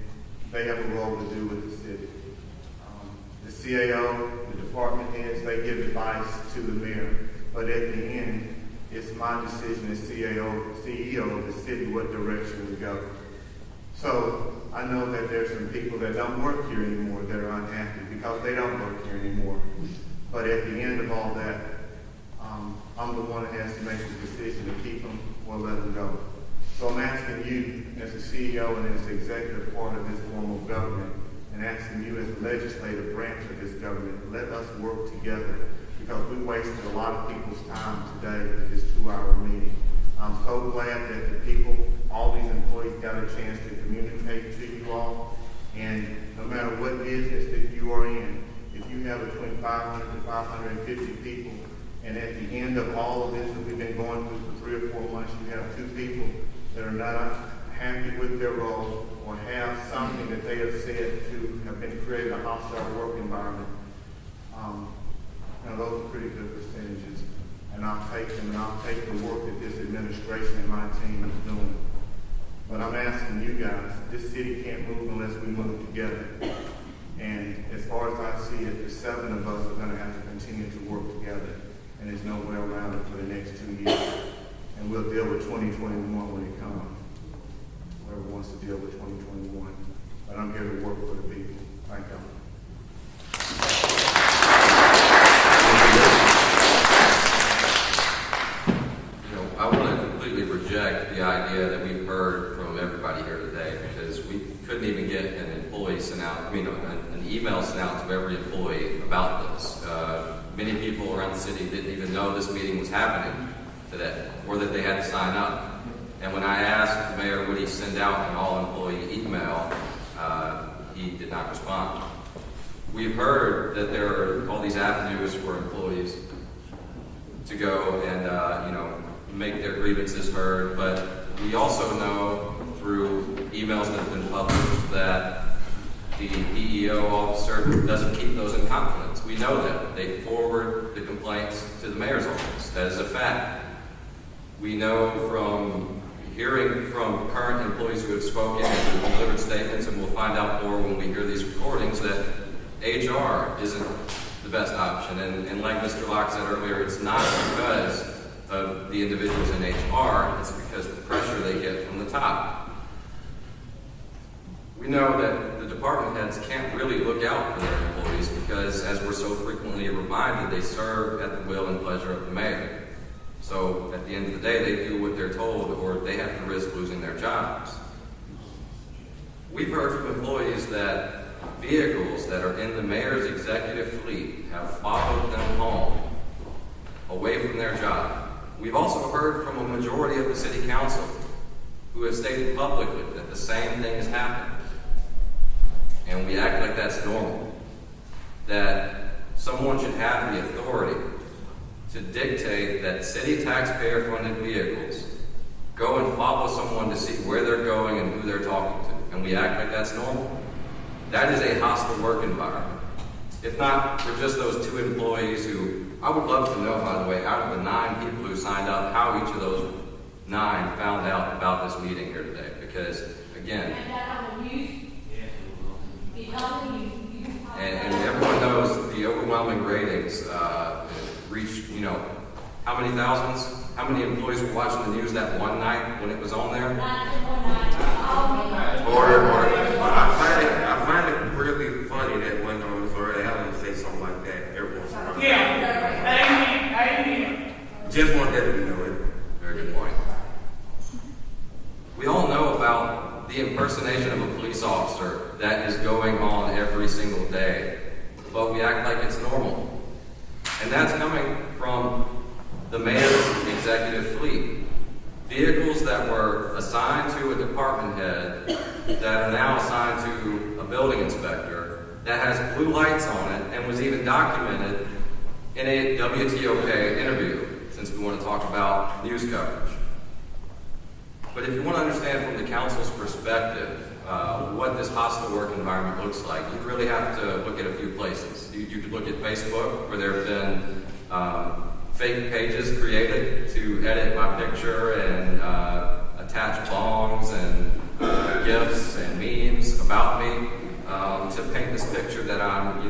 they have a role to do with the city. The CAO, the department heads, they give advice to the mayor. But at the end, it's my decision as CEO of the city what direction we go. So I know that there's some people that don't work here anymore that are unhappy because they don't work here anymore. But at the end of all that, I'm the one that has to make the decision to keep them or let them go. So I'm asking you as a CEO and as the executive part of this form of government, and asking you as the legislative branch of this government, let us work together because we wasted a lot of people's time today with this 2-hour meeting. I'm so glad that the people, all these employees got a chance to communicate to you all. And no matter what business that you are in, if you have between 500 to 550 people And at the end of all of this that we've been going through for 3 or 4 months, you have 2 people that are not happy with their role or have something that they have said to have been creating a hostile work environment. Those are pretty good percentages. And I'll take them, and I'll take the work that this administration and my team is doing. But I'm asking you guys, this city can't move unless we move together. And as far as I see it, the 7 of us are going to have to continue to work together. And there's no way around it for the next 2 years. And we'll deal with 2021 when it comes. Whoever wants to deal with 2021. But I'm here to work for the people. Thank you. I want to completely reject the idea that we've heard from everybody here today, because we couldn't even get an employee sent out, an email sent out to every employee about this. Many people around the city didn't even know this meeting was happening today, or that they had to sign up. And when I asked the mayor would he send out an all-employee email, he did not respond. We've heard that there are all these avenues for employees to go and make their grievances heard, but we also know through emails that have been published that the PEO officer doesn't keep those in confidence. We know that. They forward the complaints to the mayor's office. That is a fact. We know from hearing from current employees who have spoken and delivered statements, and we'll find out more when we hear these recordings, that HR isn't the best option. And like Mr. Locke said earlier, it's not because of the individuals in HR, it's because of the pressure they get from the top. We know that the department heads can't really look out for their employees because, as we're so frequently reminded, they serve at the will and pleasure of the mayor. So at the end of the day, they do what they're told, or they have to risk losing their jobs. We've heard from employees that vehicles that are in the mayor's executive fleet have followed them home, away from their job. We've also heard from a majority of the city council who have stated publicly that the same thing has happened. And we act like that's normal. That someone should have the authority to dictate that city taxpayer-funded vehicles go and follow someone to see where they're going and who they're talking to. And we act like that's normal. That is a hostile work environment. If not for just those 2 employees who, I would love to know, by the way, out of the 9 people who signed up, how each of those 9 found out about this meeting here today. Because, again, and everyone knows the overwhelming ratings reached, how many thousands? How many employees were watching the news that one night when it was on there? I find it really funny that when Ms. Loretta Allen say something like that every once in a while. Yeah, amen. Just want that to be known. Very good point. We all know about the impersonation of a police officer that is going on every single day, but we act like it's normal. And that's coming from the mayor's executive fleet. Vehicles that were assigned to a department head that are now assigned to a building inspector that has blue lights on it and was even documented in a WTOK interview, since we want to talk about news coverage. But if you want to understand from the council's perspective what this hostile work environment looks like, you really have to look at a few places. You could look at Facebook, where there have been fake pages created to edit my picture and attach bongs and GIFs and memes about me to paint this picture that I'm,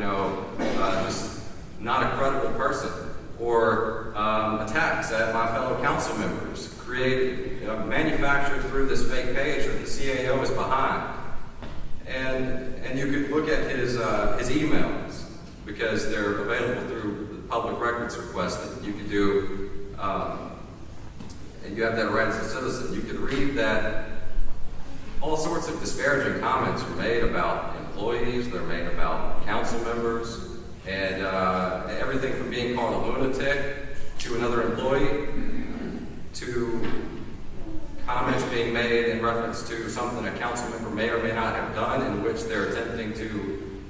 just not a credible person, or attacks at my fellow council members created, manufactured through this fake page that the CAO is behind. And you could look at his emails, because they're available through the public records request that you could do, and you have that right as a citizen. You could read that all sorts of disparaging comments are made about employees, they're made about council members, and everything from being called a lunatic to another employee, to comments being made in reference to something a council member may or may not have done, in which they're attempting to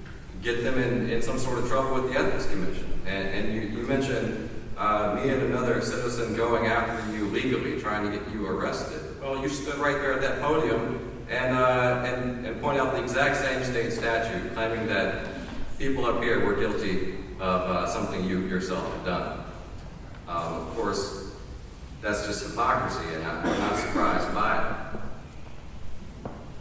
get them in some sort of trouble with the Ethics Commission. And you mentioned me and another citizen going after you legally, trying to get you arrested. Well, you stood right there at that podium and point out the exact same state statute, claiming that people up here were guilty of something you yourself have done. Of course, that's just hypocrisy, and I'm not surprised by it.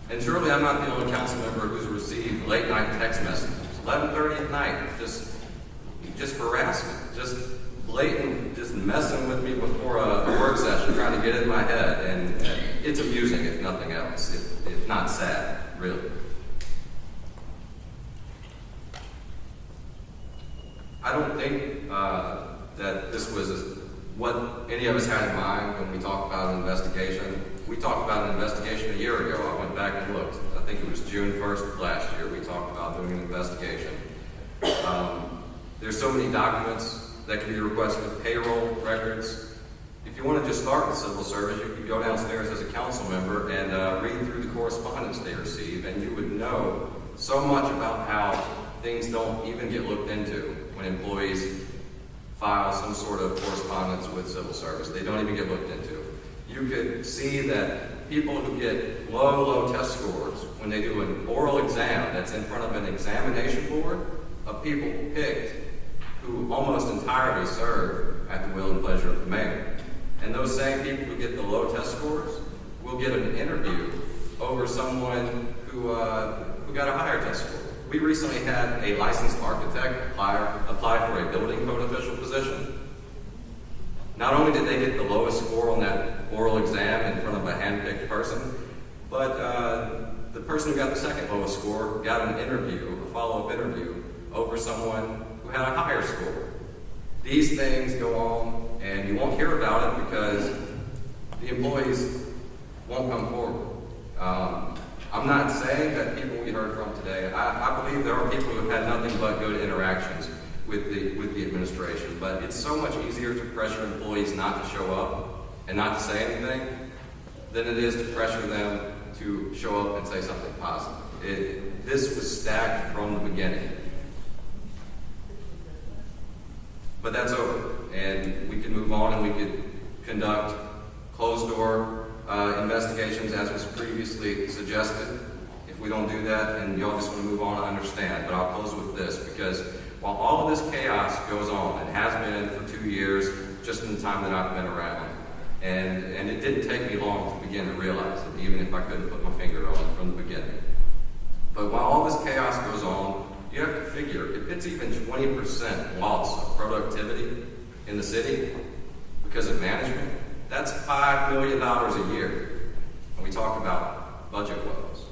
And surely I'm not the only council member who's received late-night text messages, 11:30 at night, just harassment, just blatant, just messing with me before a work session, trying to get in my head, and it's amusing, if nothing else, if not sad, really. I don't think that this was what any of us had in mind when we talked about an investigation. We talked about an investigation a year ago. I went back and looked. I think it was June 1st of last year. We talked about doing an investigation. There's so many documents that can be requested, payroll records. If you want to just start with civil service, you could go downstairs as a council member and read through the correspondence they receive, and you would know so much about how things don't even get looked into when employees file some sort of correspondence with civil service. They don't even get looked into. You could see that people who get low test scores when they do an oral exam that's in front of an examination board of people picked who almost entirely serve at the will and pleasure of the mayor. And those same people who get the low test scores will get an interview over someone who got a higher test score. We recently had a licensed architect apply for a building code official position. Not only did they get the lowest score on that oral exam in front of a hand-picked person, but the person who got the second lowest score got an interview, a follow-up interview, over someone who had a higher score. These things go on, and you won't hear about it because the employees won't come forward. I'm not saying that people we heard from today, I believe there are people who have had nothing but good interactions with the administration, but it's so much easier to pressure employees not to show up and not to say anything than it is to pressure them to show up and say something positive. This was stacked from the beginning. But that's over, and we can move on and we could conduct closed-door investigations as was previously suggested. If we don't do that, and y'all just want to move on, I understand. But I'll close with this, because while all of this chaos goes on, and has been for 2 years, just in the time that I've been around, and it didn't take me long to begin to realize it, even if I couldn't put my finger on it from the beginning. But while all this chaos goes on, you have to figure, if it's even 20% loss of productivity in the city because of management, that's $5 million a year when we talk about budget woes.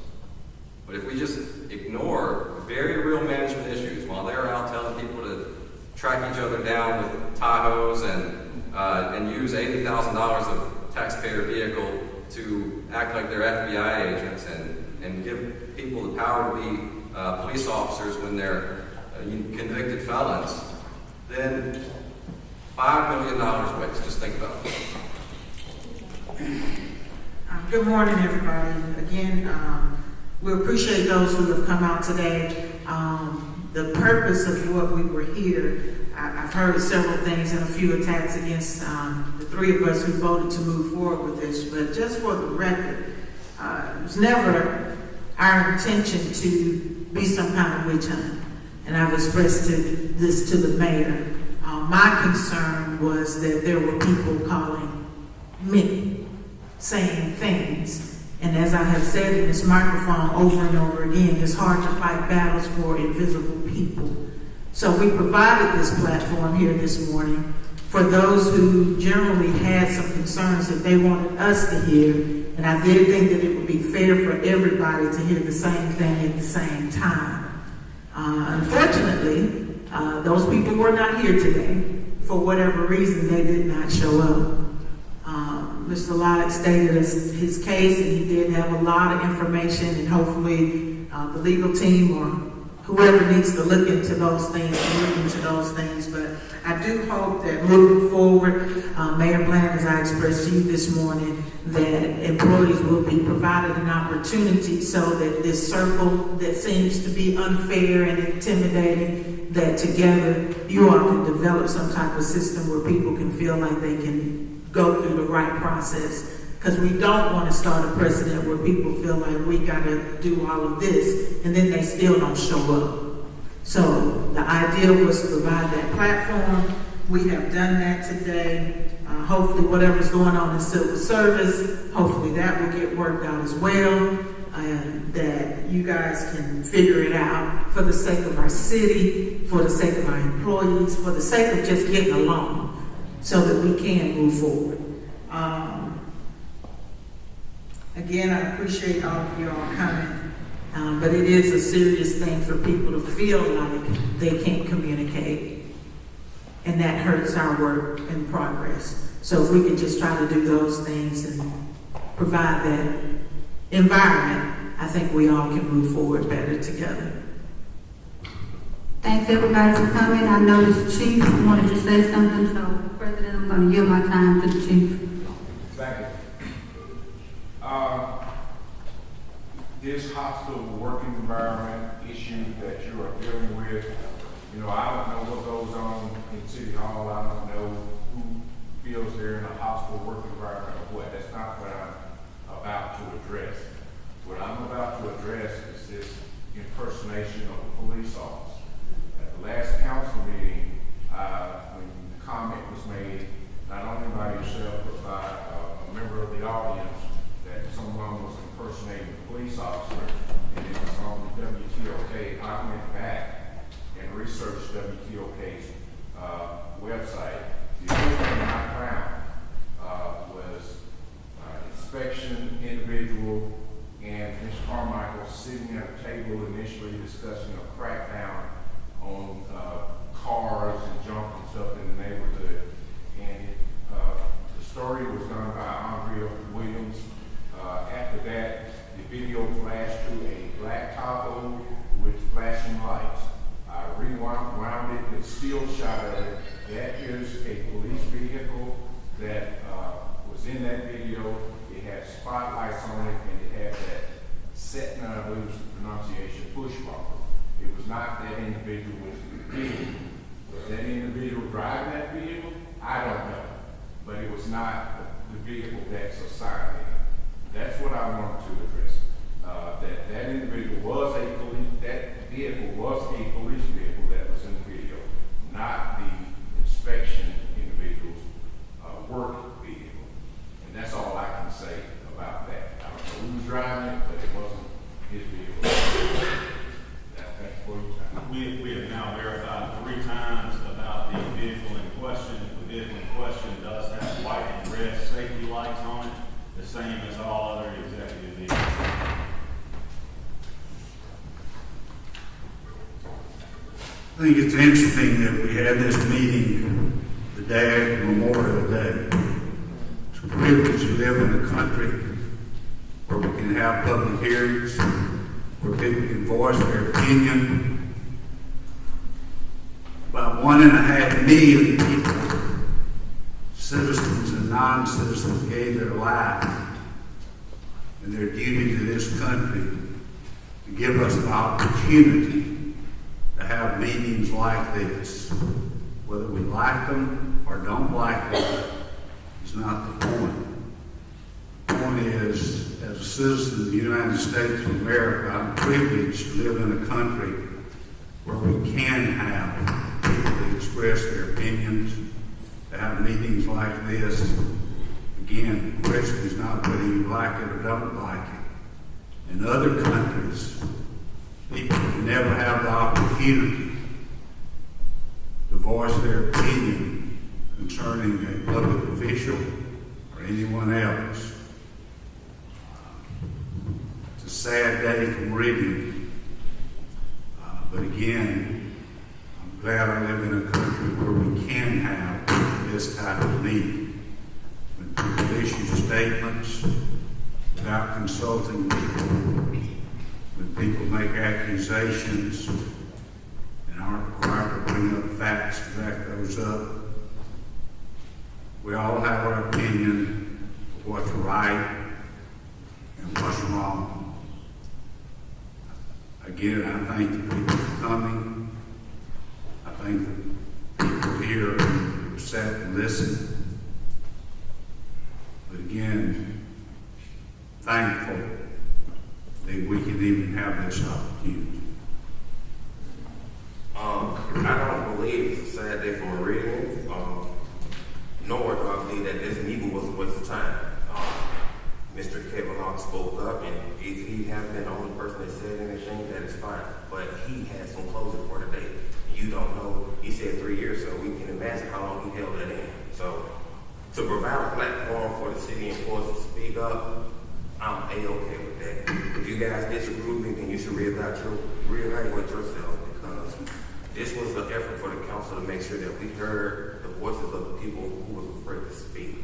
But if we just ignore very real management issues while they're out telling people to track each other down with Tahoes and use $80,000 of taxpayer vehicle to act like they're FBI agents and give people the power to be police officers when they're convicted felons, then $5 million waste. Just think about it. Good morning, everybody. Again, we appreciate those who have come out today. The purpose of what we were here, I've heard several things and a few attacks against the three of us who voted to move forward with this, but just for the record, it was never our intention to be some kind of witch hunt, and I've expressed this to the mayor. My concern was that there were people calling me, saying things, and as I have said in this microphone over and over again, it's hard to fight battles for invisible people. So we provided this platform here this morning for those who generally had some concerns that they wanted us to hear, and I did think that it would be fair for everybody to hear the same thing at the same time. Unfortunately, those people were not here today. For whatever reason, they did not show up. Mr. Lott stated his case, and he did have a lot of information, and hopefully the legal team or whoever needs to look into those things and look into those things. But I do hope that moving forward, Mayor Bland, as I expressed to you this morning, that employees will be provided an opportunity so that this circle that seems to be unfair and intimidating, that together you all can develop some type of system where people can feel like they can go through the right process. Because we don't want to start a precedent where people feel like we got to do all of this and then they still don't show up. So the idea was to provide that platform. We have done that today. Hopefully whatever's going on in civil service, hopefully that will get worked out as well. And that you guys can figure it out for the sake of our city, for the sake of our employees, for the sake of just getting along so that we can move forward. Again, I appreciate all of you all coming, but it is a serious thing for people to feel like they can't communicate, and that hurts our work and progress. So if we can just try to do those things and provide that environment, I think we all can move forward better together. Thanks everybody for coming. I noticed the chief wanted to say something, so President, I'm going to yield my time to the chief. Thank you. This hostile work environment issue that you are dealing with, I don't know what goes on in City Hall. I don't know who feels they're in a hostile work environment or what. That's not what I'm about to address. What I'm about to address is this impersonation of a police officer. At the last council meeting, when the comment was made, not only by yourself, but by a member of the audience, that someone was impersonating a police officer, and it was on the WTOK. I went back and researched WTOK's website. The only thing I found was inspection individual and Ms. Carmichael sitting at a table initially discussing a crackdown on cars and junk and stuff in the neighborhood. And the story was done by Andrea Williams. After that, the video flashed to a black Tahoe with flashing lights. I rewound it with still shot of it. That is a police vehicle that was in that video. It had spotlights on it, and it had that set, I believe was the pronunciation, push bumper. It was not that individual was the vehicle. Was that individual driving that vehicle? I don't know. But it was not the vehicle that's assigned him. That's what I wanted to address. That individual was a police, that vehicle was a police vehicle that was in the video, not the inspection individual's work vehicle. And that's all I can say about that. I don't know who was driving it, but it wasn't his vehicle. That's for your time. We have now verified 3 times about the vehicle in question. The vehicle in question does have white and red safety lights on it, the same as all other executive vehicles. I think it's interesting that we had this meeting the day after Memorial Day. It's a privilege to live in a country where we can have public hearings, where people can voice their opinion. About 1.5 million people, citizens and non-citizens, gave their life and their duty to this country to give us the opportunity to have meetings like this. Whether we like them or don't like them is not the point. The point is, as a citizen of the United States of America, I'm privileged to live in a country where we can have people to express their opinions, to have meetings like this. Again, the question is not whether you like it or don't like it. In other countries, people can never have the opportunity to voice their opinion concerning a public official or anyone else. It's a sad day for Meridian, but again, I'm glad I live in a country where we can have this type of meeting. When people issue statements without consulting people, when people make accusations and aren't required to bring up facts to back those up. We all have our opinion of what's right and what's wrong. Again, I thank the people for coming. think the people here have sat and listened. But again, thankful that we can even have this opportunity. I don't believe it's a sad day for Meridian, nor do I believe that this meeting was a waste of time. Mr. Kevin Hawk spoke up, and if he has been the only person that said anything, that is fine. But he had some closure for the day. You don't know. He said 3 years, so we can imagine how long he held that in. So to provide a platform for the city employees to speak up, I'm A-okay with that. If you guys disagree with me, then you should reevaluate yourself, because this was an effort for the council to make sure that we heard the voices of the people who was afraid to speak.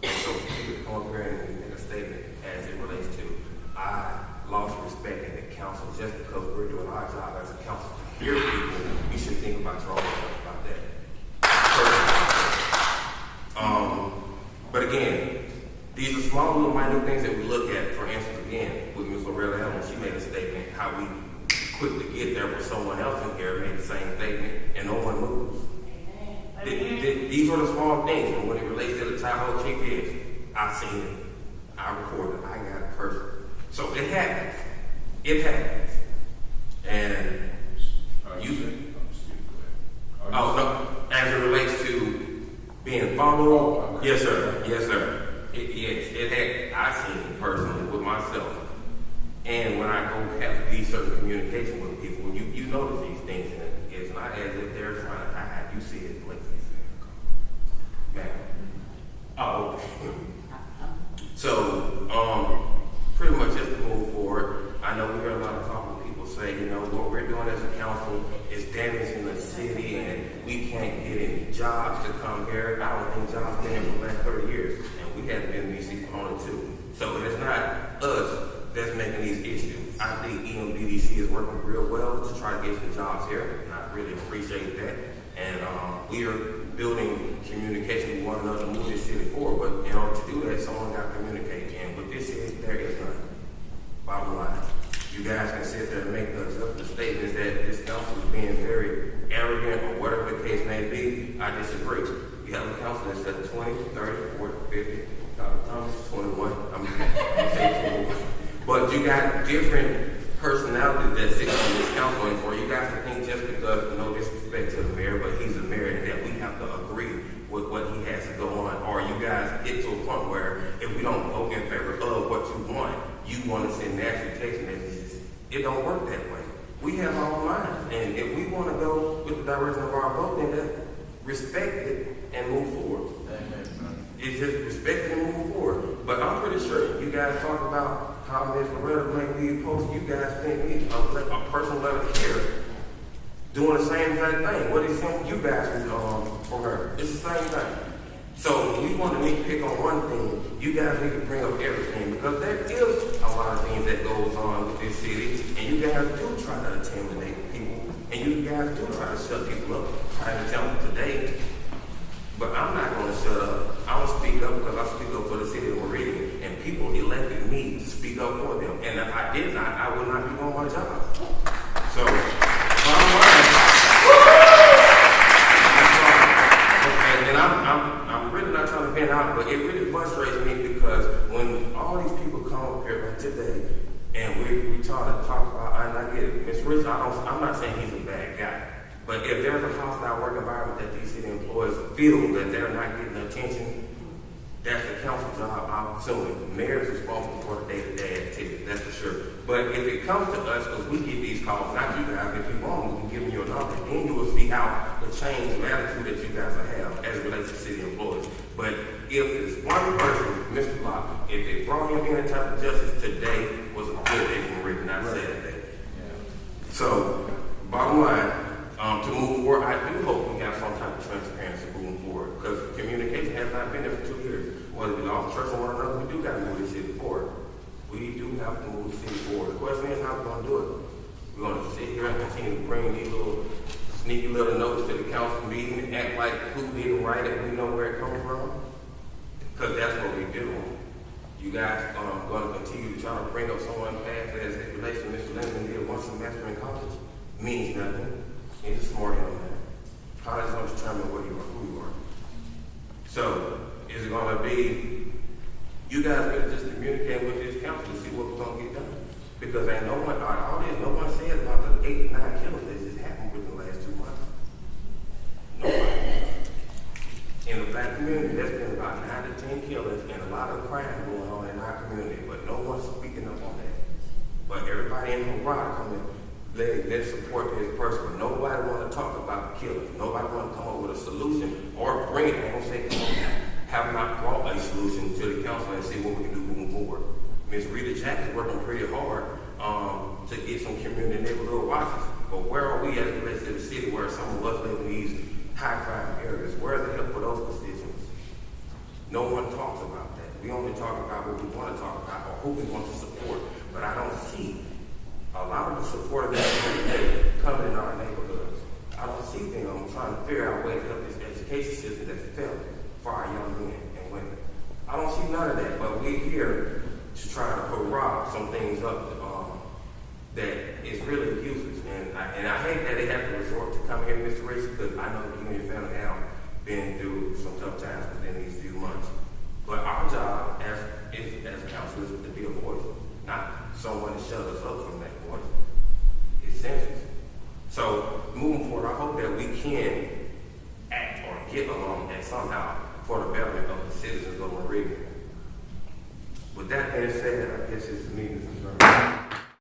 And so for you to come up here and make a statement as it relates to, I lost respect in the council just because we're doing our job as a council to hear people, you should think about your own stuff about that. But again, these are small little minor things that we look at. For instance, again, with Ms. Loretta Allen, she made a statement, how we quickly get there, where someone else in here made the same statement and no one moves. These are the small things, and when it relates to the Tahoe chief is, I seen it, I recorded it, I got it personally. So it happens. It happens. And as it relates to being followed, yes sir, yes sir. I seen it personally with myself. And when I go have these certain communication with people, you notice these things, and it's not as if they're trying to hide. You see it places. Man. Oh, okay. So, pretty much just to move forward, I know we heard a lot of talk when people say, you know, what we're doing as a council is damaging the city and we can't get any jobs to come here. I don't think jobs been here for the last 30 years, and we haven't been in DC for only 2. So it's not us that's making these issues. I think EMBDC is working real well to try to get some jobs here, and I really appreciate that. And we are building communication with one another to move this city forward. But in order to do that, someone got to communicate. And with this city, there is none. Bottom line, you guys can sit there and make the statements that this council is being very arrogant or whatever the case may be. I disagree. We have a council that's at 20, 30, 40, 50, Thomas 21. I'm going to say 21. But you got different personalities that sit on this council, and for you guys to think just because, no disrespect to the mayor, but he's a mayor, and that we have to agree with what he has to go on, or you guys get to a point where if we don't vote in favor of what you want to send nasty text messages. It don't work that way. We have our own minds, and if we want to go with the direction of our vote, then respect it and move forward. It's just respect it and move forward. But I'm pretty sure you guys talk about how Ms. Loretta may be opposed. You guys think me a person letter here doing the same exact thing. What is saying you guys for her? It's the same thing. So we want to nitpick on one thing. You guys need to bring up everything, because there is a lot of things that goes on with this city, and you guys do try to intimidate people, and you guys do try to shut people up. I can tell them today, but I'm not going to shut up. I will speak up because I speak up for the city of Meridian, and people elected me to speak up for them. And if I did not, I would not be doing my job. So, bottom line, and I'm really not trying to vent out, but it really frustrates me because when all these people come up here like today, and we try to talk about, and I get it, Ms. Rich, I'm not saying he's a bad guy. But if there's a hostile work environment that these city employees feel that they're not getting attention, that's the council job. I'm assuming the mayor is responsible for the day-to-day activity, that's for sure. But if it comes to us, because we get these calls, not you guys, if you want, we can give you a number, then you will see how the change of attitude that you guys have as it relates to city employees. But if it's one person, Mr. Locke, if it brought him any type of justice, today was a good day for Meridian, not a sad day. So, bottom line, to move forward, I do hope we have some type of transparency moving forward, because communication has not been there for 2 years. Whether we lost trust in one another, we do got to move this city forward. We do have to move the city forward. The question is, how we're going to do it. We're going to sit here and continue to bring these little sneaky little notes to the council meeting and act like who didn't write it, we know where it comes from, because that's what we do. You guys are going to continue to try to bring up someone past as it relates to Mr. Lincoln did one semester in college. Means nothing. He's a smart young man. Colleges don't determine what you are, who you are. So, is it gonna be, you guys better just communicate with this council to see what we're gonna get done? Because ain't no one, all this, no one said about the 8 to 9 killings that just happened within the last 2 months. Nobody. In the black community, there's been about 9 to 10 killings and a lot of crime going on in our community, but no one's speaking up on that. But everybody in Hawaii come in, let's support this person, but nobody want to talk about the killings. Nobody want to come up with a solution or bring it. I don't say have not brought a solution to the council and see what we can do moving forward. Ms. Rita Jack is working pretty hard to get some community neighborhood watches. But where are we as it relates to the city where some of us live in these high crime areas? Where's the help for those constituents? No one talks about that. We only talk about what we want to talk about or who we want to support. But I don't see a lot of the support of that coming in our neighborhoods. I don't see them trying to figure out a way to help this education system that's failing for our young men and women. I don't see none of that, but we're here to try to hurrah some things up that is really useless. And I hate that they have to resort to come here, Mr. Rich, because I know that you and your family have been through some tough times within these few months. But our job as council is to be a voice, not someone to shut us up from that voice. It's senseless. So moving forward, I hope that we can act or get along and somehow for the betterment of the citizens of Meridian. With that being said, I guess this meeting is adjourned.